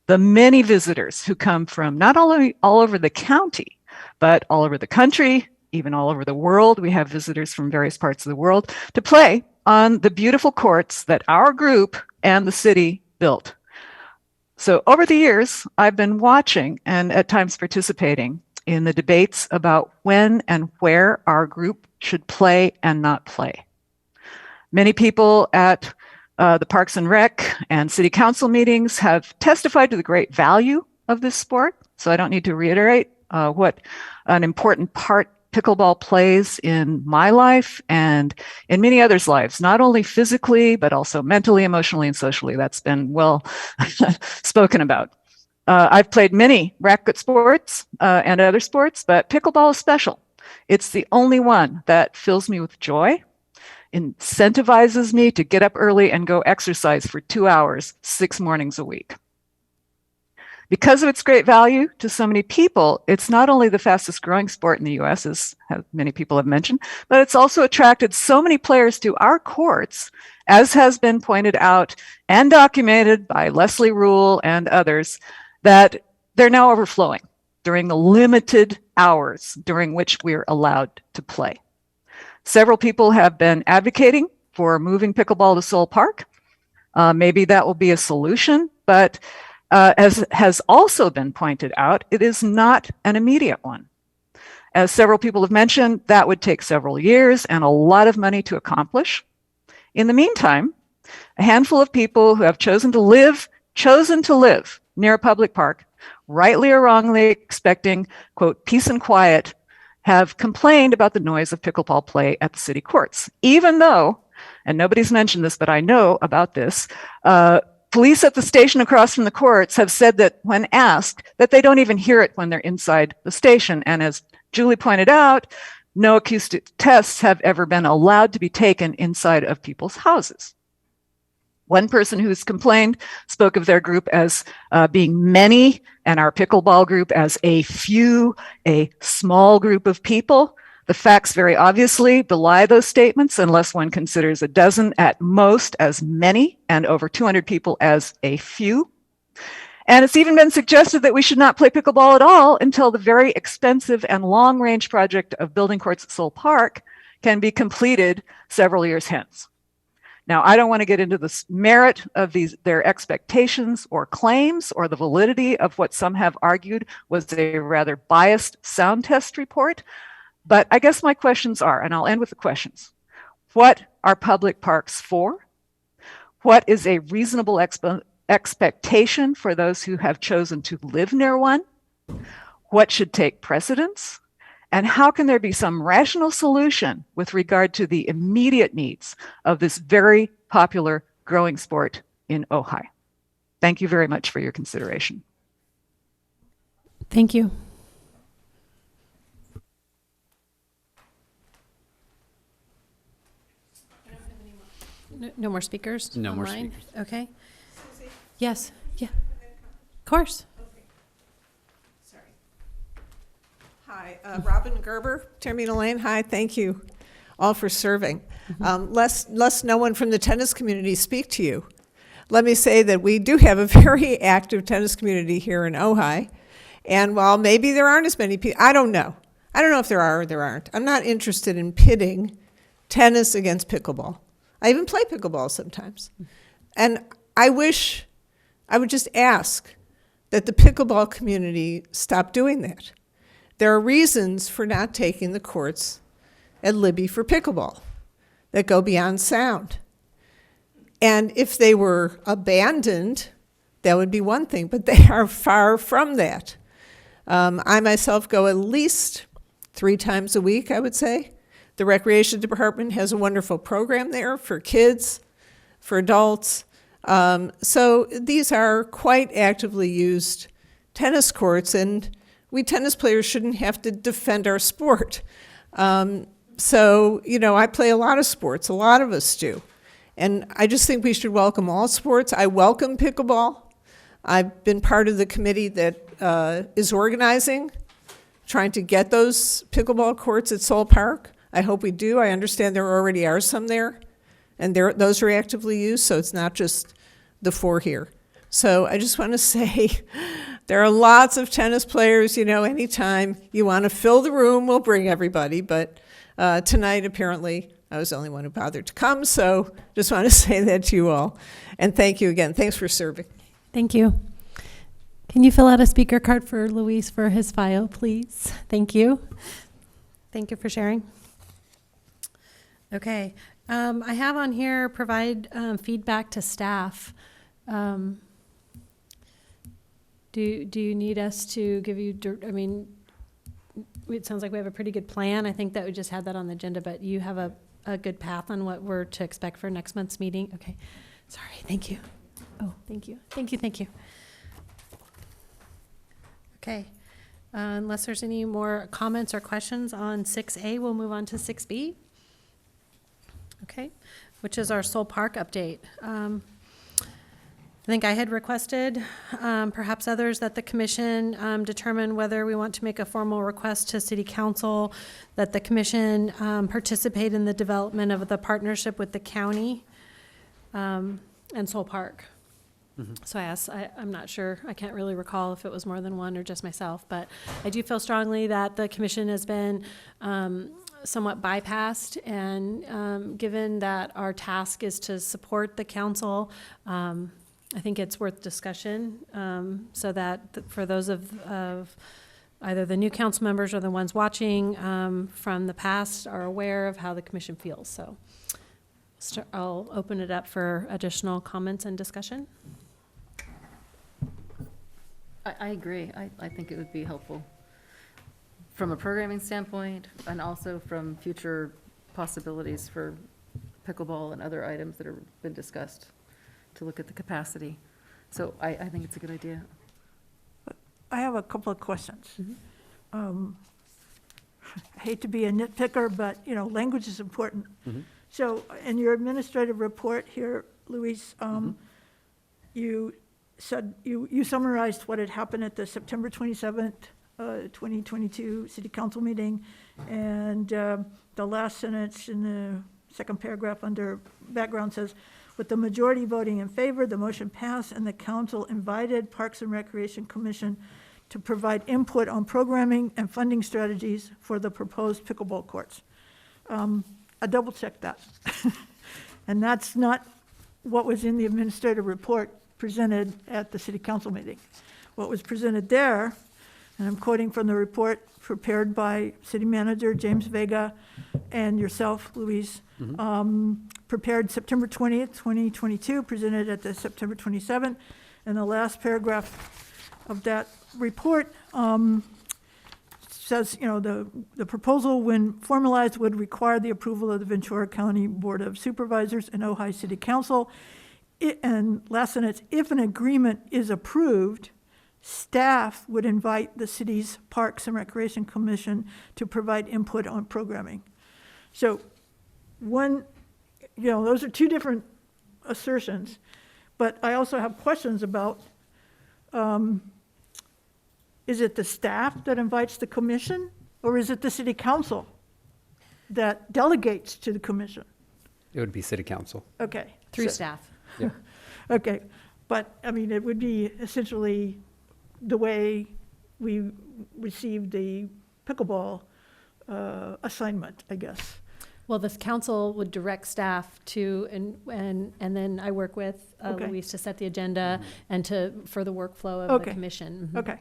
S12: the many visitors who come from not only all over the county, but all over the country, even all over the world. We have visitors from various parts of the world to play on the beautiful courts that our group and the city built. So over the years, I've been watching and at times participating in the debates about when and where our group should play and not play. Many people at The Parks and Rec and City Council meetings have testified to the great value of this sport, so I don't need to reiterate what an important part pickleball plays in my life and in many others' lives, not only physically, but also mentally, emotionally, and socially. That's been well spoken about. I've played many racket sports and other sports, but pickleball is special. It's the only one that fills me with joy, incentivizes me to get up early and go exercise for 2 hours, 6 mornings a week. Because of its great value to so many people, it's not only the fastest growing sport in the US, as many people have mentioned, but it's also attracted so many players to our courts, as has been pointed out and documented by Leslie Rule and others, that they're now overflowing during the limited hours during which we're allowed to play. Several people have been advocating for moving pickleball to Soul Park. Maybe that will be a solution, but as has also been pointed out, it is not an immediate one. As several people have mentioned, that would take several years and a lot of money to accomplish. In the meantime, a handful of people who have chosen to live near a public park, rightly or wrongly expecting, quote, peace and quiet, have complained about the noise of pickleball play at the city courts, even though, and nobody's mentioned this, but I know about this, police at the station across from the courts have said that when asked that they don't even hear it when they're inside the station. And as Julie pointed out, no acoustic tests have ever been allowed to be taken inside of people's houses. One person who's complained spoke of their group as being many and our pickleball group as a few, a small group of people. The facts very obviously belie those statements unless one considers a dozen at most as many and over 200 people as a few. And it's even been suggested that we should not play pickleball at all until the very expensive and long-range project of building courts at Soul Park can be completed several years hence. Now, I don't want to get into the merit of their expectations or claims or the validity of what some have argued was a rather biased sound test report. But I guess my questions are, and I'll end with the questions. What are public parks for? What is a reasonable expectation for those who have chosen to live near one? What should take precedence? And how can there be some rational solution with regard to the immediate needs of this very popular growing sport in Ojai? Thank you very much for your consideration.
S1: Thank you. No more speakers?
S2: No more
S1: online?
S2: speakers.
S1: Okay. Yes. Yeah. Of course.
S13: Hi, Robin Gerber, Termina Lane. Hi, thank you all for serving. Lest no one from the tennis community speak to you, let me say that we do have a very active tennis community here in Ojai. And while maybe there aren't as many people, I don't know. I don't know if there are or there aren't. I'm not interested in pitting tennis against pickleball. I even play pickleball sometimes. And I wish, I would just ask that the pickleball community stop doing that. There are reasons for not taking the courts at Libby for pickleball that go beyond sound. And if they were abandoned, that would be one thing, but they are far from that. I myself go at least 3 times a week, I would say. The Recreation Department has a wonderful program there for kids, for adults. So these are quite actively used tennis courts, and we tennis players shouldn't have to defend our sport. So, you know, I play a lot of sports, a lot of us do. And I just think we should welcome all sports. I welcome pickleball. I've been part of the committee that is organizing, trying to get those pickleball courts at Soul Park. I hope we do. I understand there already are some there, and those are actively used, so it's not just the 4 here. So I just want to say there are lots of tennis players, you know, anytime you want to fill the room, we'll bring everybody. But tonight, apparently, I was the only one who bothered to come, so just want to say that to you all. And thank you again. Thanks for serving.
S1: Thank you. Can you fill out a speaker card for Luis for his file, please? Thank you. Thank you for sharing. Okay. I have on here, provide feedback to staff. Do you need us to give you, I mean, it sounds like we have a pretty good plan. I think that we just had that on the agenda, but you have a good path on what we're to expect for next month's meeting? Okay, sorry, thank you. Oh, thank you. Okay, unless there's any more comments or questions on 6A, we'll move on to 6B. Okay, which is our Soul Park update. I think I had requested, perhaps others, that the commission determine whether we want to make a formal request to city council that the commission participate in the development of the partnership with the county and Soul Park. So I asked, I'm not sure, I can't really recall if it was more than one or just myself, but I do feel strongly that the commission has been somewhat bypassed, and given that our task is to support the council, I think it's worth discussion, so that for those of either the new council members or the ones watching from the past are aware of how the commission feels. So I'll open it up for additional comments and discussion.
S7: I agree. I think it would be helpful from a programming standpoint and also from future possibilities for pickleball and other items that have been discussed, to look at the capacity. So I think it's a good idea.
S6: I have a couple of questions. I hate to be a nitpicker, but, language is important. So in your administrative report here, Luis, you said, you summarized what had happened at the September 27th, 2022 City Council meeting, and the last sentence in the second paragraph under background says, with the majority voting in favor, the motion passed, and the council invited Parks and Recreation Commission to provide input on programming and funding strategies for the proposed pickleball courts. I double-checked that. And that's not what was in the administrative report presented at the city council meeting. What was presented there, and I'm quoting from the report prepared by city manager James Vega and yourself, Luis, prepared September 20th, 2022, presented at the September 27th. And the last paragraph of that report says, the proposal, when formalized, would require the approval of the Ventura County Board of Supervisors and Ojai City Council. And last sentence, if an agreement is approved, staff would invite the city's Parks and Recreation Commission to provide input on programming. So those are two different assertions, but I also have questions about, is it the staff that invites the commission, or is it the city council that delegates to the commission?
S2: It would be city council.
S6: Okay.
S1: Through staff.
S2: Yeah.
S6: Okay, but, it would be essentially the way we received the pickleball assignment, I guess.
S1: Well, this council would direct staff to, and then I work with
S6: Okay.
S1: Luis to set the agenda and for the workflow of the
S6: Okay.
S1: commission.
S6: Okay,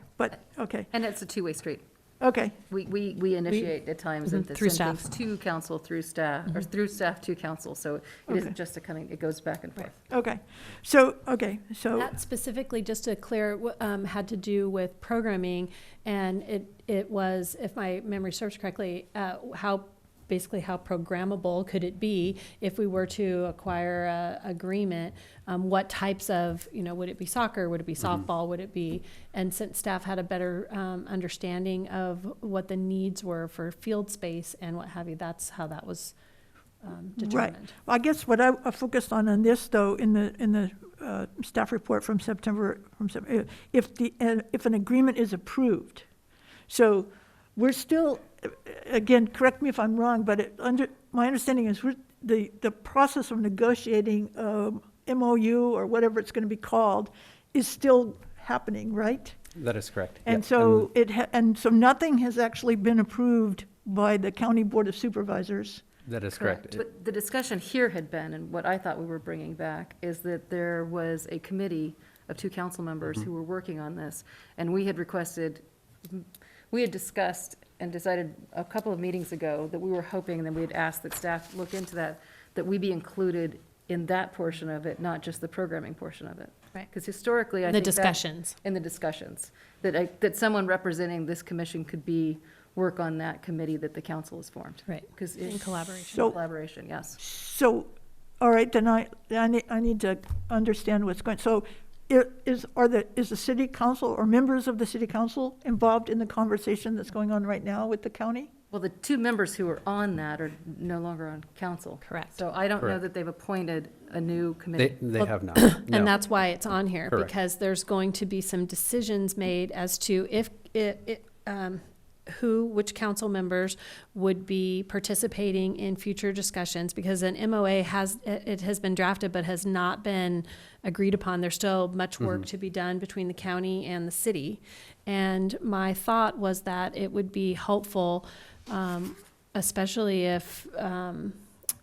S6: okay,
S7: And it's a two-way street.
S6: okay,
S7: We initiate at times and
S1: through
S7: send
S1: staff.
S7: things to council through staff, or through staff to council. So it
S6: Okay.
S7: isn't just it goes back and forth.
S6: okay. So,
S1: That specifically, just to clear, had to do with programming, and it was, if my memory serves correctly, how programmable could it be if we were to acquire a agreement? What types of, would it be soccer? Would it be softball? Would it be, and since staff had a better understanding of what the needs were for field space and what have you, that's how that was determined.
S6: right. Well, I guess what I focused on this, though, in the staff report from September, if an agreement is approved, so we're still, again, correct me if I'm wrong, but my understanding is the process of negotiating MOU or whatever it's going to be called is still happening, right?
S2: That is correct.
S6: And
S2: Yeah.
S6: so so nothing has actually been approved by the County Board of Supervisors.
S2: That is correct.
S7: But the discussion here had been, and what I thought we were bringing back, is that there was a committee of 2 council members who were working on this, and we had discussed and decided a couple of meetings ago that we were hoping, and then we had asked that staff look into that, that we be included in that portion of it, not just the programming portion of it.
S1: Right.
S7: Because historically, I
S1: The
S7: think that-
S1: discussions.
S7: in the discussions, that someone representing this commission could work on that committee that the council has formed.
S1: Right.
S7: Because
S1: In collaboration.
S6: So-
S7: Collaboration, yes.
S6: So, all right, then I need to understand what's going, so is the city council or members of the city council involved in the conversation that's going on right now with the county?
S7: Well, the two members who are on that are no longer on council.
S1: Correct.
S7: So I don't know
S2: Correct.
S7: that they've appointed a new committee.
S2: They have not.
S1: And
S2: No.
S1: that's why it's on here,
S2: Correct.
S1: because there's going to be some decisions made as to if which council members would be participating in future discussions, because an MOA has been drafted but has not been agreed upon. There's still much work to be done between the county and the city. And my thought was that it would be helpful, especially if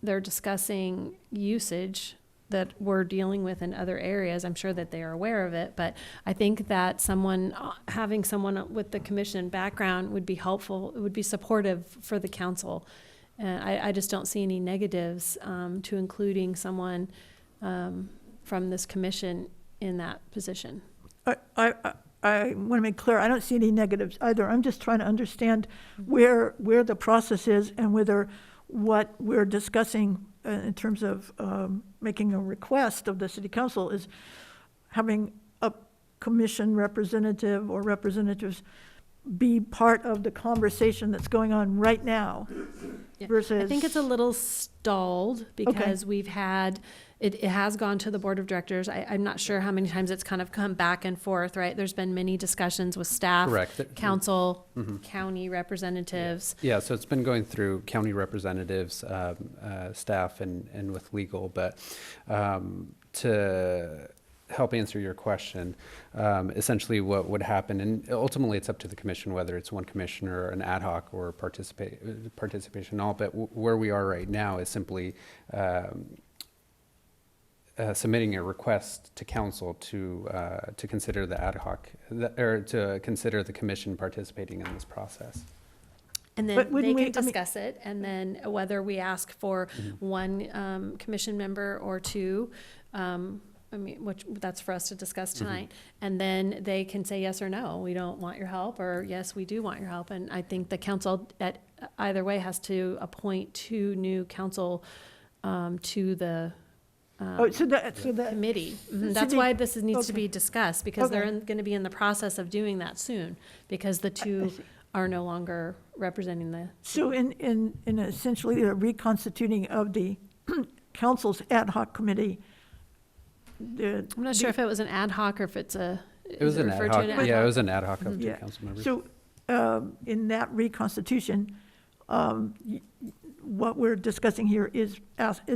S1: they're discussing usage that we're dealing with in other areas. I'm sure that they are aware of it, but I think that having someone with the commission background would be helpful. It would be supportive for the council. I just don't see any negatives to including someone from this commission in that position.
S6: I want to make clear, I don't see any negatives either. I'm just trying to understand where the process is and whether what we're discussing in terms of making a request of the city council is having a commission representative or representatives be part of the conversation that's going on right now
S1: Yeah.
S6: versus.
S1: I think it's a little stalled because we've had, it has gone to the board of directors. I'm not sure how many times it's kind of come back and forth, right? There's been many discussions with staff,
S2: Correct.
S1: council, county representatives.
S2: Yeah, so it's been going through county representatives, staff, and with legal, but to help answer your question, essentially what would happen, and ultimately it's up to the commission whether it's one commissioner, an ad hoc, or participation all, but where we are right now is simply submitting a request to council to consider the ad hoc, or to consider the commission participating in this process.
S1: And then
S6: But
S1: they
S6: wouldn't
S1: can
S6: we- I mean-
S1: discuss it, and then whether we ask for one commission member or two, which that's for us to discuss tonight. And then they can say yes or no, we don't want your help, or yes, we do want your help. And I think the council at either way has to appoint two new council to the
S6: So that
S1: committee.
S6: the
S1: That's
S6: city-
S1: why this needs to
S6: okay.
S1: be discussed, because they're
S6: Okay.
S1: going to be in the process of doing that soon, because the two
S6: see.
S1: are no longer representing the.
S6: So in essentially the reconstituting of the council's ad hoc committee,
S1: I'm not sure if it was an ad hoc or if it's a.
S2: It was an ad hoc, yeah, it was an ad hoc of two
S6: Yeah.
S2: council members.
S6: So, in that reconstitution, what we're discussing here is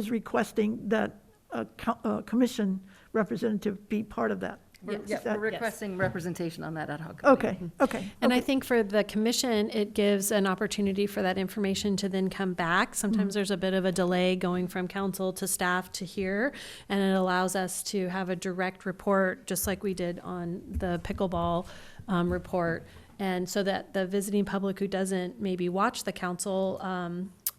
S6: requesting that a commission representative be part of that.
S1: Yes.
S7: Yeah,
S6: Is that-
S7: we're requesting representation on that ad hoc committee.
S6: Okay.
S1: And I think for the commission, it gives an opportunity for that information to then come back. Sometimes there's a bit of a delay going from council to staff to here, and it allows us to have a direct report, just like we did on the pickleball report. And so that the visiting public who doesn't maybe watch the council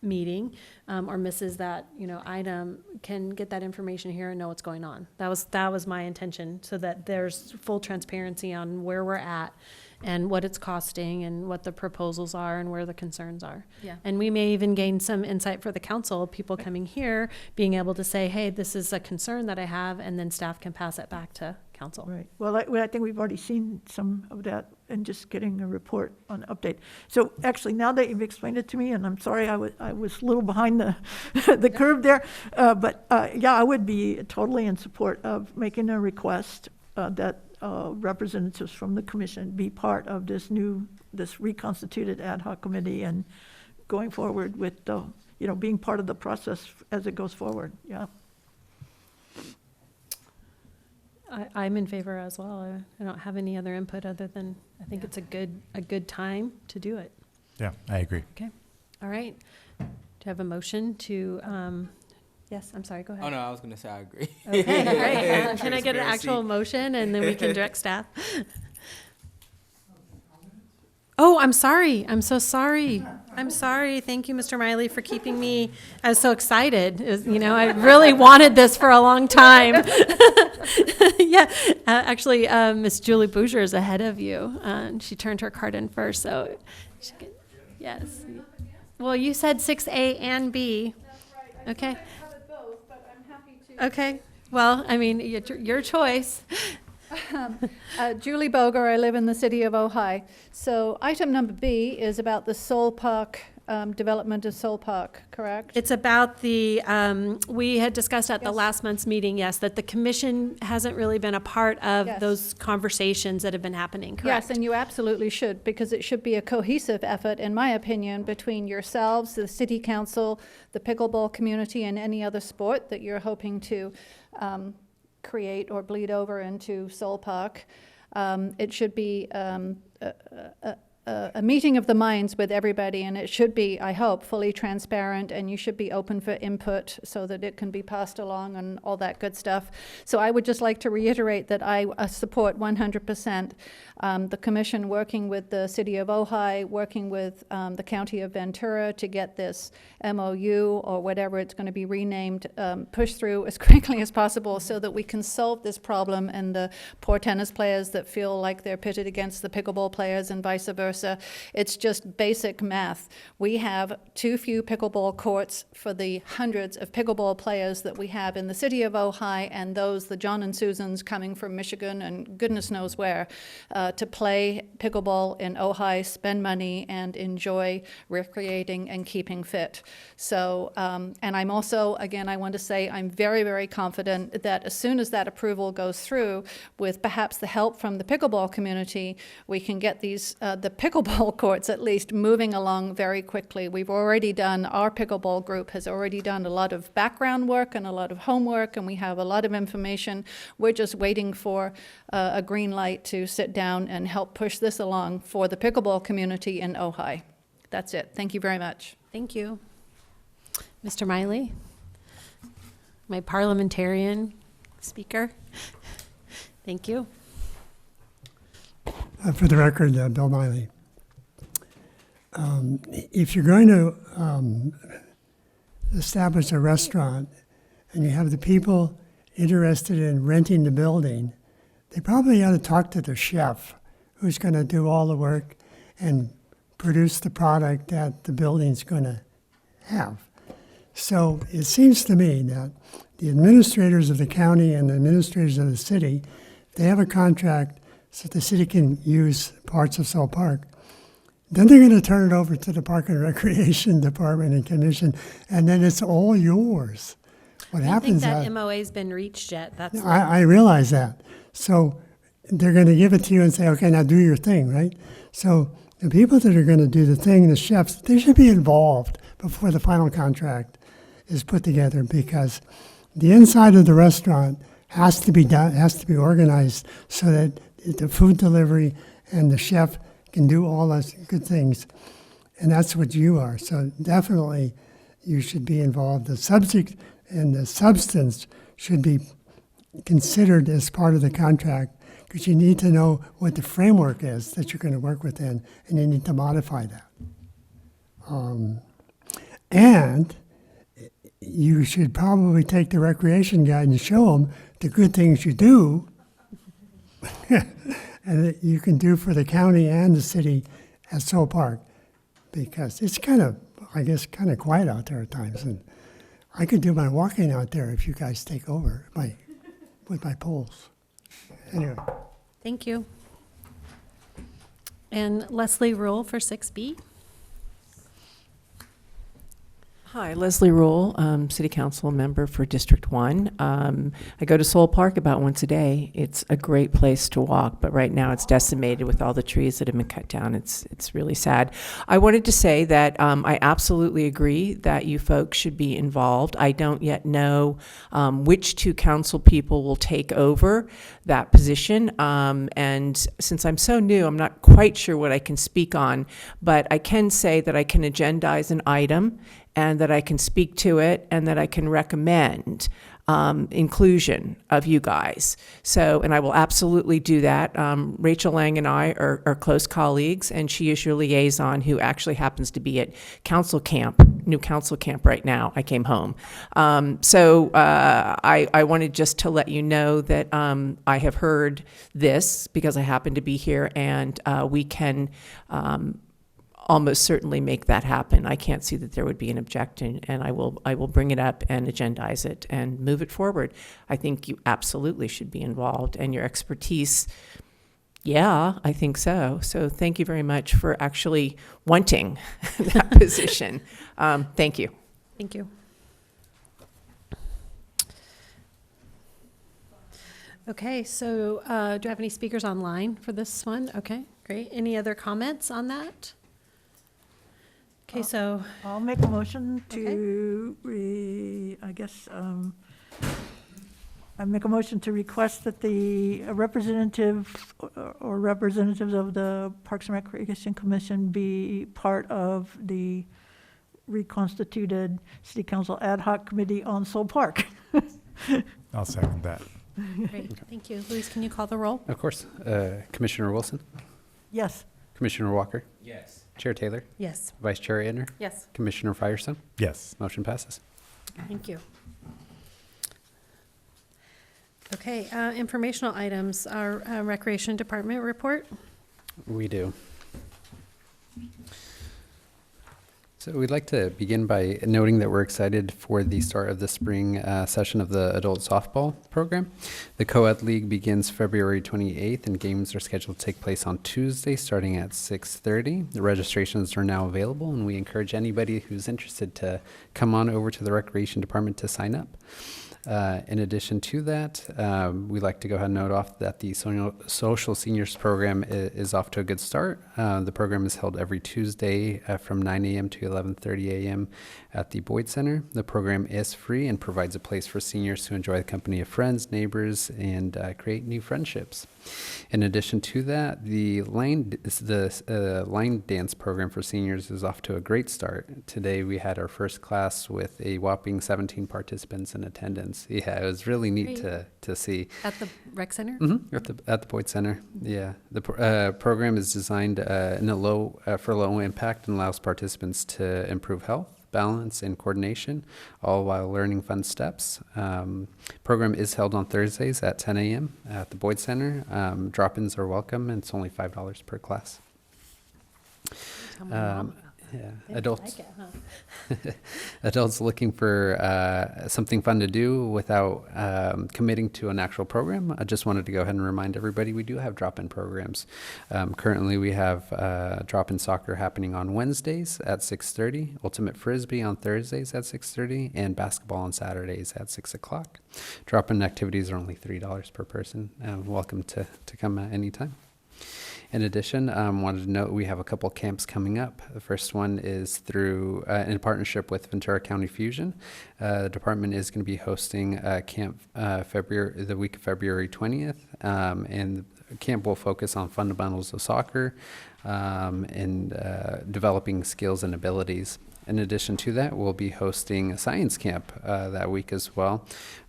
S1: meeting or misses that, item, can get that information here and know what's going on. That was my intention, so that there's full transparency on where we're at and what it's costing and what the proposals are and where the concerns are.
S7: Yeah.
S1: And we may even gain some insight for the council, people coming here, being able to say, hey, this is a concern that I have, and then staff can pass it back to council.
S6: Right. Well, I think we've already seen some of that and just getting a report on update. So actually, now that you've explained it to me, and I'm sorry I was a little behind the the curve there, but yeah, I would be totally in support of making a request that representatives from the commission be part of this reconstituted ad hoc committee and going forward with being part of the process as it goes forward. Yeah.
S1: I'm in favor as well. I don't have any other input other than I think it's a good time to do it.
S9: Yeah, I agree.
S1: Okay. All right. Do you have a motion to, yes, I'm sorry, go ahead.
S14: Oh, no, I was going to say I agree.
S1: Okay, great. Can I get an
S14: Transparency.
S1: actual motion and then we can direct staff? Oh, I'm sorry. I'm so sorry. I'm sorry. Thank you, Mr. Miley, for keeping me. I was so excited. I really wanted this for a long time. Yeah, actually, Miss Julie Bouger is ahead of you. She turned her card in first, so yes. Well, you said 6A and B. Okay. Okay. Well, I mean, your choice.
S8: Julie Boger, I live in the city of Ojai. So item number B is about the Soul Park, development of Soul Park, correct?
S1: It's about the, we had discussed at the last month's meeting, yes, that the commission hasn't really been a part of
S8: Yes.
S1: those conversations that have been happening, correct?
S8: Yes, and you absolutely should, because it should be a cohesive effort, in my opinion, between yourselves, the city council, the pickleball community, and any other sport that you're hoping to create or bleed over into Soul Park. It should be a meeting of the minds with everybody, and it should be, I hope, fully transparent, and you should be open for input so that it can be passed along and all that good stuff. So I would just like to reiterate that I support 100% the commission working with the city of Ojai, working with the county of Ventura to get this MOU or whatever it's going to be renamed pushed through as quickly as possible so that we can solve this problem and the poor tennis players that feel like they're pitted against the pickleball players and vice versa. It's just basic math. We have too few pickleball courts for the hundreds of pickleball players that we have in the city of Ojai and those, the John and Susans coming from Michigan and goodness knows where, to play pickleball in Ojai, spend money, and enjoy recreating and keeping fit. So, and I'm also, again, I want to say I'm very, very confident that as soon as that approval goes through, with perhaps the help from the pickleball community, we can get these, the pickleball courts at least moving along very quickly. We've already done, our pickleball group has already done a lot of background work and a lot of homework, and we have a lot of information. We're just waiting for a green light to sit down and help push this along for the pickleball community in Ojai. That's it. Thank you very much.
S1: Thank you. Mr. Miley, my parliamentarian speaker. Thank you.
S5: For the record, Bill Miley. If you're going to establish a restaurant and you have the people interested in renting the building, they probably ought to talk to the chef who's going to do all the work and produce the product that the building's going to have. So it seems to me that the administrators of the county and the administrators of the city, they have a contract so the city can use parts of Soul Park. Then they're going to turn it over to the Park and Recreation Department and Commission, and then it's all yours. What
S1: I don't
S5: happens
S1: think that
S5: is,
S1: MOA's been reached yet. That's
S5: I realize that. So they're going to give it to you and say, okay, now do your thing, right? So the people that are going to do the thing, the chefs, they should be involved before the final contract is put together, because the inside of the restaurant has to be done, has to be organized so that the food delivery and the chef can do all those good things. And that's what you are. So definitely you should be involved. The subject and the substance should be considered as part of the contract, because you need to know what the framework is that you're going to work within, and you need to modify that. And you should probably take the recreation guide and show them the good things you do and that you can do for the county and the city at Soul Park, because it's kind of, I guess, kind of quiet out there at times. And I could do my walking out there if you guys take over with my poles. Anyway.
S1: Thank you. And Leslie Rule for 6B.
S4: Hi, Leslie Rule, City Council member for District 1. I go to Soul Park about once a day. It's a great place to walk, but right now it's decimated with all the trees that have been cut down. It's really sad. I wanted to say that I absolutely agree that you folks should be involved. I don't yet know which two council people will take over that position. And since I'm so new, I'm not quite sure what I can speak on, but I can say that I can agendize an item and that I can speak to it and that I can recommend inclusion of you guys. So, and I will absolutely do that. Rachel Lang and I are close colleagues, and she is your liaison who actually happens to be at council camp, new council camp right now. I came home. I wanted just to let you know that I have heard this because I happen to be here, and we can almost certainly make that happen. I can't see that there would be an objection, and I will bring it up and agendize it and move it forward. I think you absolutely should be involved, and your expertise, yeah, I think so. So thank you very much for actually wanting that position. Thank you.
S1: Thank you. Okay, so do I have any speakers online for this one? Okay, great. Any other comments on that? Okay, so
S6: I'll make a motion to, I make a motion to request that the representative or representatives of the Parks and Recreation Commission be part of the reconstituted City Council Ad Hoc Committee on Soul Park.
S9: I'll second that.
S1: great, thank you. Luis, can you call the roll?
S2: Of course. Commissioner Wilson,
S6: Yes.
S2: Commissioner Walker. Yes. Chair Taylor,
S1: Yes,
S2: Vice Chair Edner,
S7: Yes.
S2: Commissioner Firestone.
S9: Yes.
S2: Motion passes.
S1: thank you. Okay, informational items, our Recreation Department report.
S2: We do. So we'd like to begin by noting that we're excited for the start of the spring session of the adult softball program. The Co-Ed League begins February 28th, and games are scheduled to take place on Tuesday starting at 6:30. The registrations are now available, and we encourage anybody who's interested to come on over to the Recreation Department to sign up. In addition to that, we'd like to go ahead and note off that the Social Seniors Program is off to a good start. The program is held every Tuesday from 9 a.m. to 11:30 a.m. at the Boyd Center. The program is free and provides a place for seniors to enjoy the company of friends, neighbors, and create new friendships. In addition to that, the line dance program for seniors is off to a great start. Today we had our first class with a whopping 17 participants in attendance. Yeah, it was really neat to see.
S1: At the rec center?
S2: Mm-hmm. At the Boyd Center. Yeah, the program is designed for low impact and allows participants to improve health, balance, and coordination, all while learning fun steps. Program is held on Thursdays at 10 a.m. at the Boyd Center. Drop-ins are welcome, and it's only $5 per class. Yeah, adults.
S1: Like it, huh?
S2: Adults looking for something fun to do without committing to an actual program. I just wanted to go ahead and remind everybody we do have drop-in programs. Currently, we have drop-in soccer happening on Wednesdays at 6:30, ultimate frisbee on Thursdays at 6:30, and basketball on Saturdays at 6 o'clock. Drop-in activities are only $3 per person. Welcome to come at any time. In addition, wanted to note we have a couple camps coming up. The first one is through in partnership with Ventura County Fusion. The department is going to be hosting a camp the week of February 20th, and the camp will focus on fundamentals of soccer and developing skills and abilities. In addition to that, we'll be hosting a science camp that week as well.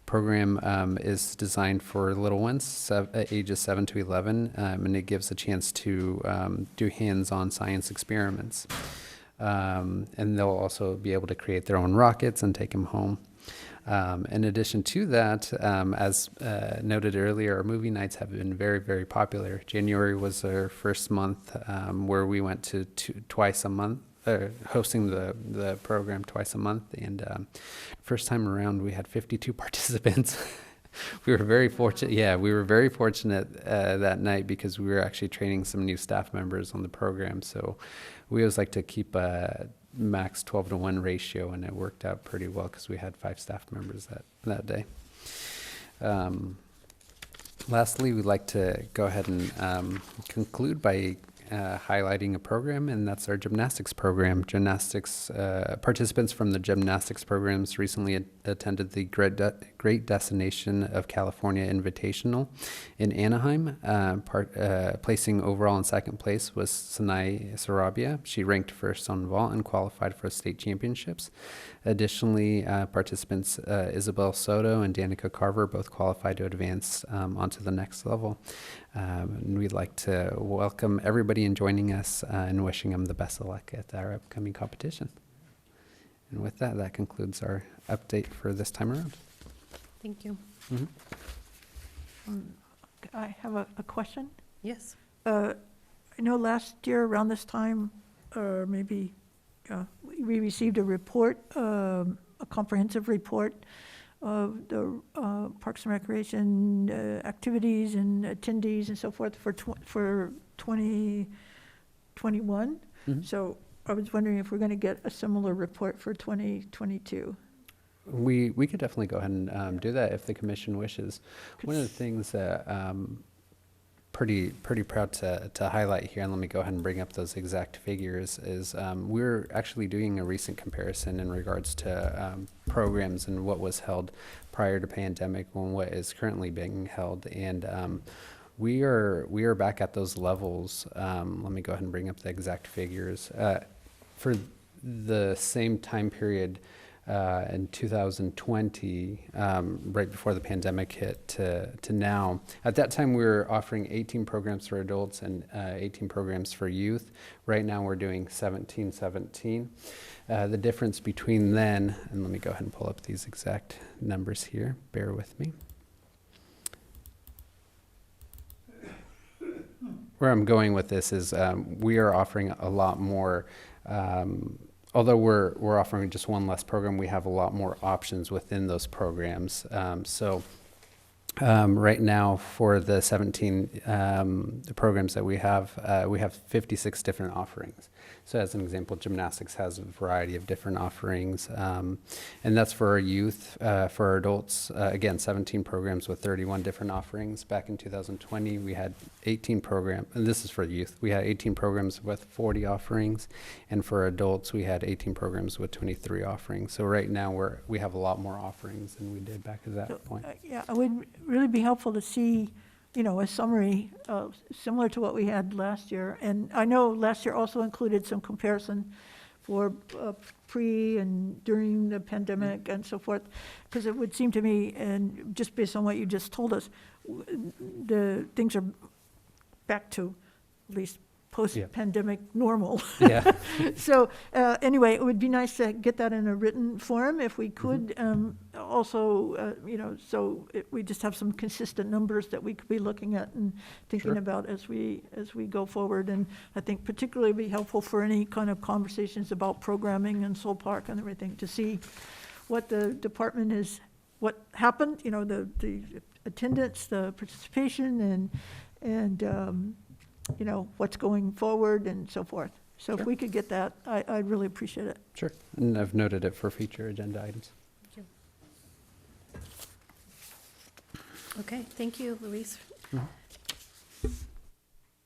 S2: Program is designed for little ones, ages 7 to 11, and it gives a chance to do hands-on science experiments. And they'll also be able to create their own rockets and take them home. In addition to that, as noted earlier, our movie nights have been very, very popular. January was our first month where we went to twice a month. Hosting the program twice a month, and first time around we had 52 participants. We were very fortunate. Yeah, we were very fortunate that night because we were actually training some new staff members on the program. So we always like to keep a max 12-to-1 ratio, and it worked out pretty well because we had 5 staff members that day. Lastly, we'd like to go ahead and conclude by highlighting a program, and that's our gymnastics program. Gymnastics participants from the gymnastics programs recently attended the Great Destination of California Invitational in Anaheim. Placing overall in second place was Sanai Sarabia. She ranked first on vault and qualified for state championships. Additionally, participants Isabel Soto and Danica Carver both qualified to advance onto the next level. And we'd like to welcome everybody in joining us and wishing them the best of luck at our upcoming competition. And with that, that concludes our update for this time around.
S1: Thank you.
S6: I have a question.
S1: Yes.
S6: I know last year around this time, or maybe we received a report, a comprehensive report of the Parks and Recreation activities and attendees and so forth for 2021. So I was wondering if we're going to get a similar report for 2022.
S2: We could definitely go ahead and do that if the commission wishes. One of the things that pretty proud to highlight here, and let me go ahead and bring up those exact figures, is we're actually doing a recent comparison in regards to programs and what was held prior to pandemic and what is currently being held, and we are back at those levels. Let me go ahead and bring up the exact figures for the same time period in 2020, right before the pandemic hit, to now. At that time, we were offering 18 programs for adults and 18 programs for youth. Right now, we're doing 17. The difference between then, and let me go ahead and pull up these exact numbers here. Bear with me. Where I'm going with this is we are offering a lot more. Although we're offering just one less program, we have a lot more options within those programs. Right now, for the 17 the programs that we have 56 different offerings. So as an example, gymnastics has a variety of different offerings, and that's for our youth. For our adults, again, 17 programs with 31 different offerings. Back in 2020, we had 18 programs, and this is for youth. We had 18 programs with 40 offerings, and for adults, we had 18 programs with 23 offerings. So right now, we have a lot more offerings than we did back at that point.
S6: Yeah, it would really be helpful to see, a summary similar to what we had last year. And I know last year also included some comparison for pre and during the pandemic and so forth, because it would seem to me, and just based on what you just told us, the things are back to at least post-pandemic normal.
S2: Yeah.
S6: So anyway, it would be nice to get that in a written form if we could. Also, so we just have some consistent numbers that we could be looking at and thinking about as we go forward. And I think particularly be helpful for any kind of conversations about programming and Soul Park and everything, to see what the department is, what happened, the attendance, the participation, and what's going forward and so forth. So if we could get that, I'd really appreciate it.
S2: Sure. And I've noted it for future agenda items.
S1: Thank you. Okay, thank you, Luis.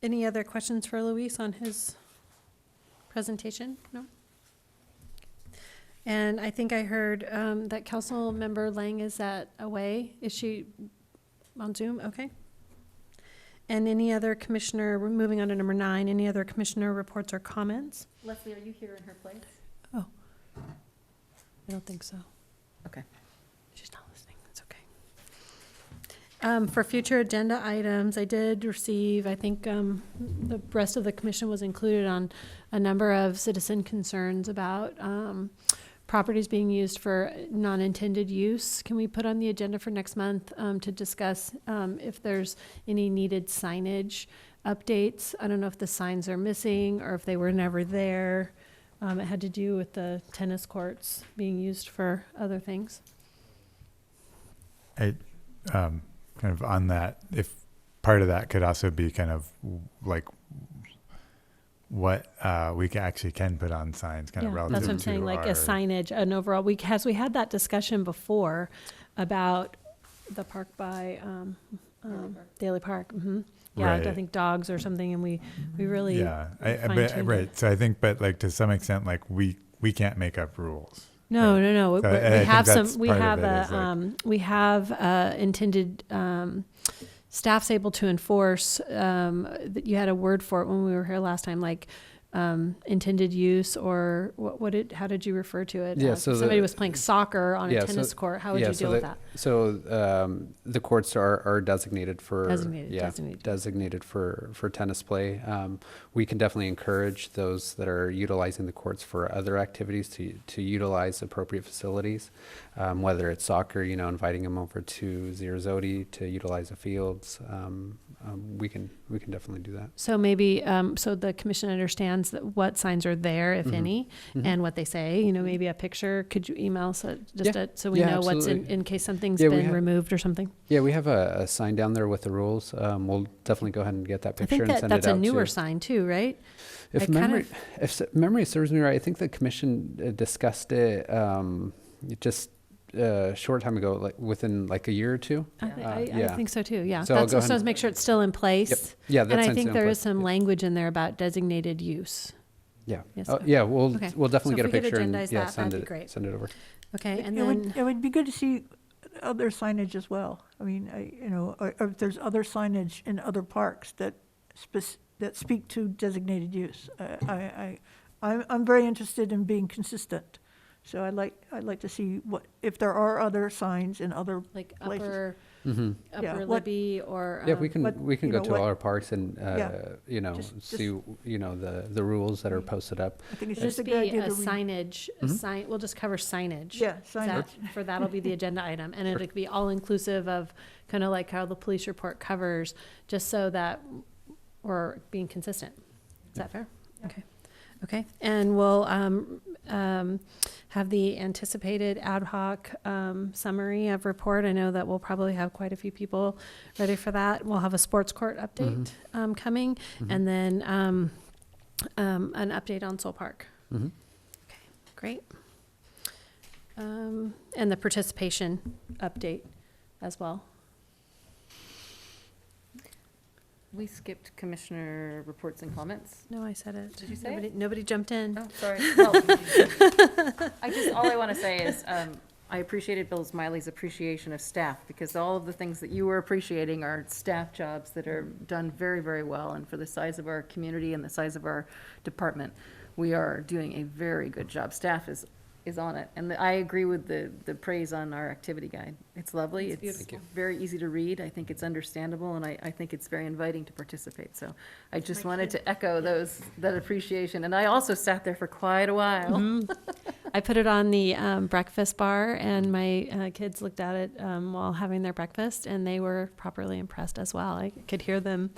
S1: Any other questions for Luis on his presentation? No? And I think I heard that Council Member Lang is away. Is she on Zoom? Okay. And any other commissioner, we're moving on to number 9, any other commissioner reports or comments?
S7: Leslie, are you here in her place?
S1: Oh, I don't think so.
S7: Okay.
S1: She's not listening, it's okay. For future agenda items, I did receive, I think the rest of the commission was included on a number of citizen concerns about properties being used for non-intended use. Can we put on the agenda for next month to discuss if there's any needed signage updates? I don't know if the signs are missing or if they were never there. It had to do with the tennis courts being used for other things.
S9: Kind of on that, if part of that could also be kind of like what we actually can put on signs, kind of relative to
S1: that's what I'm saying, like
S9: our
S1: a signage, an overall. We had that discussion before about the park by Daly Park. Yeah, I
S9: Right.
S1: think dogs or something, and we really
S9: Yeah,
S1: fine-tuned it.
S9: right. So I think, but like to some extent, like we can't make up rules.
S1: No,
S9: Right.
S1: no, no.
S9: So
S1: We
S9: I think
S1: have
S9: that's
S1: some. We
S9: part of
S1: have
S9: it is like-
S1: we have intended. Staff's able to enforce. You had a word for it when we were here last time, like intended use, or what did? How did you refer to it?
S2: Yeah,
S1: If
S2: so
S1: somebody
S2: the-
S1: was playing soccer on
S2: yeah,
S1: a
S2: so-
S1: tennis court. How would
S2: yeah,
S1: you
S2: so
S1: deal with that?
S2: So the courts are designated for
S1: Designated.
S2: designated for tennis play. We can definitely encourage those that are utilizing the courts for other activities to utilize appropriate facilities, whether it's soccer, inviting them over to Zirzodi to utilize the fields. We can definitely do that.
S1: So maybe so the commission understands that what signs are there, if any, and what they say. Maybe a picture. Could you email so so we
S2: Yeah,
S1: know what's
S2: absolutely.
S1: in case something's
S2: Yeah, we
S1: been
S2: have-
S1: removed or something.
S2: Yeah, we have a sign down there with the rules. We'll definitely go ahead and get that
S1: I
S2: picture
S1: think
S2: and send
S1: that's
S2: it
S1: a
S2: out
S1: newer
S2: to.
S1: sign too, right? I
S2: If
S1: kind
S2: memory,
S1: of-
S2: memory serves me right, I think the commission discussed it just a short time ago, like within like a year or two.
S1: I
S2: yeah.
S1: think so too. Yeah,
S2: So I'll
S1: that's
S2: go
S1: just
S2: ahead
S1: to
S2: and-
S1: make sure it's still in place.
S2: Yep. Yeah, that
S1: and I
S2: sign's
S1: think
S2: still in
S1: there
S2: place.
S1: is some language in there about designated use.
S2: Yeah.
S1: Yes.
S2: Yeah. We'll
S1: Okay.
S2: we'll definitely
S1: So
S2: get a
S1: if we could
S2: picture and
S1: agendize
S2: yeah,
S1: that,
S2: send
S1: that'd
S2: it
S1: be great.
S2: send it over.
S1: Okay, and
S6: It
S1: then
S6: would, it would be good to see other signage as well. I mean, or if there's other signage in other parks that that speak to designated use. I'm very interested in being consistent. So I'd like to see if there are other signs in other
S1: like
S6: places.
S1: upper
S6: Yeah,
S1: upper
S6: what-
S1: Libby or
S2: Yeah, we can
S6: what-
S2: we can
S6: you
S2: go
S6: know,
S2: to
S6: what-
S2: all our parks and
S6: Just-
S2: see the rules that are posted up.
S6: I think it's
S1: just
S6: just a
S1: be
S6: good idea
S1: a
S6: to read.
S1: signage. A sign. We'll just cover signage.
S6: Yeah,
S1: That-
S6: signage.
S1: for that'll be the agenda item, and it'll be all inclusive of kind of like how the police report covers, just so that we're being consistent. Is that fair? Okay. Okay, and we'll have the anticipated ad hoc summary of report. I know that we'll probably have quite a few people ready for that. We'll have a sports court update coming, and then an update on Soul Park.
S2: Mhm.
S1: Okay, great. And the participation update as well.
S7: We skipped commissioner reports and comments.
S1: No, I said it.
S7: Did you say it?
S1: Nobody jumped in.
S7: Oh, sorry. Well, all I want to say is, I appreciated Bill Smiley's appreciation of staff, because all of the things that you were appreciating are staff jobs that are done very, very well. And for the size of our community and the size of our department, we are doing a very good job. Staff is on it. And I agree with the praise on our activity guide. It's lovely.
S1: It's
S7: It's
S1: beautiful.
S7: very easy to read. I think it's understandable, and I think it's very inviting to participate. So I just wanted to echo that appreciation. And I also sat there for quite a while.
S1: I put it on the breakfast bar, and my kids looked at it while having their breakfast, and they were properly impressed as well. I could hear them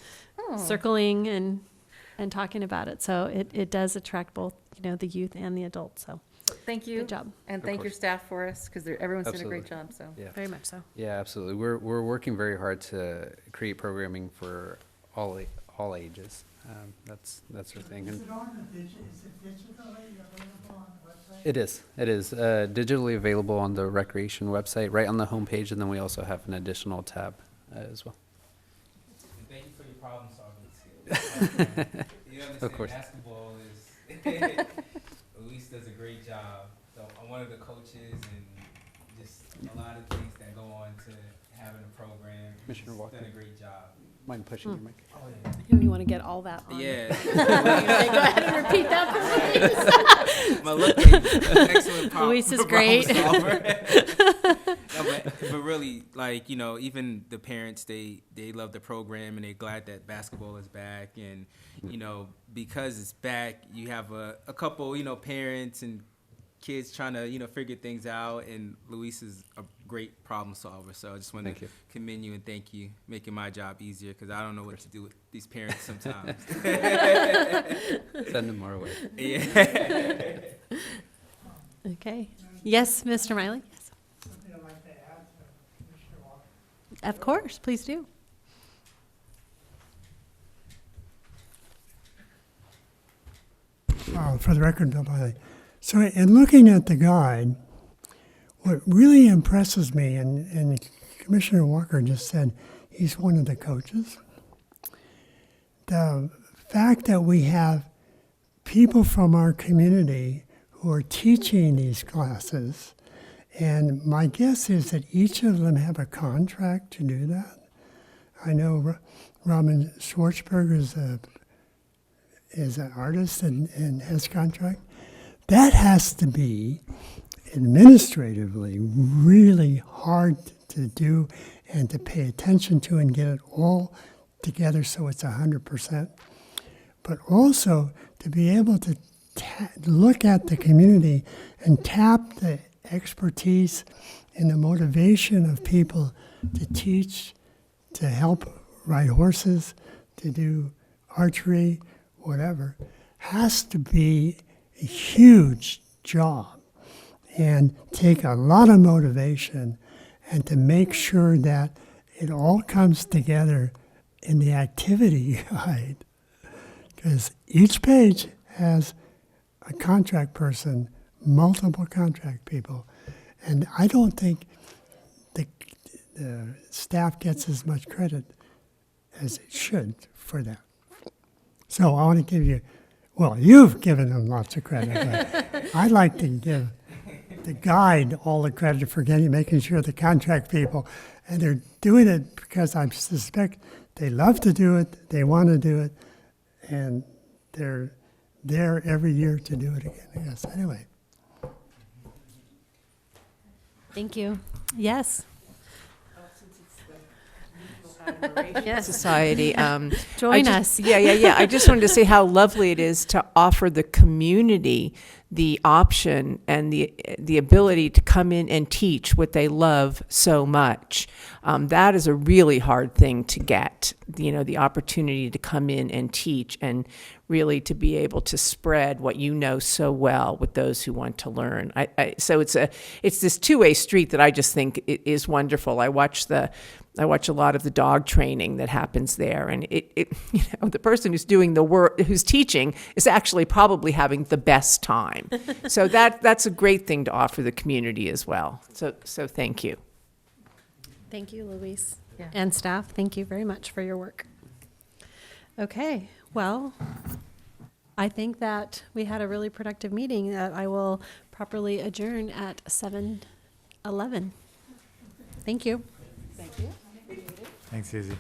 S1: circling and talking about it. So it does attract both, the youth and the adults. So
S7: Thank you.
S1: good job.
S7: And
S2: Of
S7: thank your
S2: course.
S7: staff for us, because everyone's doing a great
S2: Absolutely.
S7: job, so.
S2: Yeah.
S1: Very much so.
S2: Yeah, absolutely. We're working very hard to create programming for all ages. That's our thing. And it is digitally available on the recreation website, right on the homepage, and then we also have an additional tab as well.
S14: Thank you for your problem solving skills. You understand,
S2: Of course.
S14: basketball is, Luis does a great job. So I'm one of the coaches, and just a lot of things that go on to having a program.
S2: Commissioner
S14: He's
S2: Walker.
S14: done a great job.
S2: Mind pushing your mic?
S14: Oh, yeah.
S1: You want to get all that on.
S14: Yeah.
S1: Go ahead and repeat that for me.
S14: My look excellent
S1: Luis is
S14: problem
S1: great.
S14: solver. No, but really, like, even the parents, they love the program, and they're glad that basketball is back. And, because it's back, you have a couple, parents and kids trying to, figure things out. And Luis is a great problem solver. So I just want
S2: Thank
S14: to
S2: you.
S14: commend you and thank you, making my job easier, because I don't know what to do with these parents sometimes.
S2: Send them our way.
S14: Yeah.
S1: Okay. Yes, Mr. Miley? Yes.
S5: Something I'd like to add to Commissioner Walker.
S1: Of course, please do.
S5: For the record, Bill Miley. So in looking at the guide, what really impresses me, and Commissioner Walker just said, He's one of the coaches. The fact that we have people from our community who are teaching these classes, and my guess is that each of them have a contract to do that. I know Robin Schwartzberg is an artist and has contract. That has to be administratively really hard to do and to pay attention to and get it all together so it's 100%. But also to be able to look at the community and tap the expertise and the motivation of people to teach, to help ride horses, to do archery, whatever, has to be a huge job and take a lot of motivation and to make sure that it all comes together in the activity guide. Because each page has a contract person, multiple contract people, and I don't think the staff gets as much credit as it should for that. So I want to give you, well, you've given them lots of credit, but I'd like to give the guide all the credit for making sure the contract people, and they're doing it because I suspect they love to do it, they want to do it, and they're there every year to do it again. Yes, anyway.
S1: Thank you. Yes.
S4: Yes. Society.
S1: Join us.
S4: Yeah. I just wanted to say how lovely it is to offer the community the option and the ability to come in and teach what they love so much. That is a really hard thing to get, the opportunity to come in and teach and really to be able to spread what you know so well with those who want to learn. So it's this two-way street that I just think is wonderful. I watch a lot of the dog training that happens there, and the person who's doing the work, who's teaching, is actually probably having the best time. So that's a great thing to offer the community as well. So thank you.
S1: Thank you, Louise.
S7: Yeah.
S1: And staff, thank you very much for your work. Okay, well, I think that we had a really productive meeting that I will properly adjourn at 7:11. Thank you.
S9: Thanks, Susie.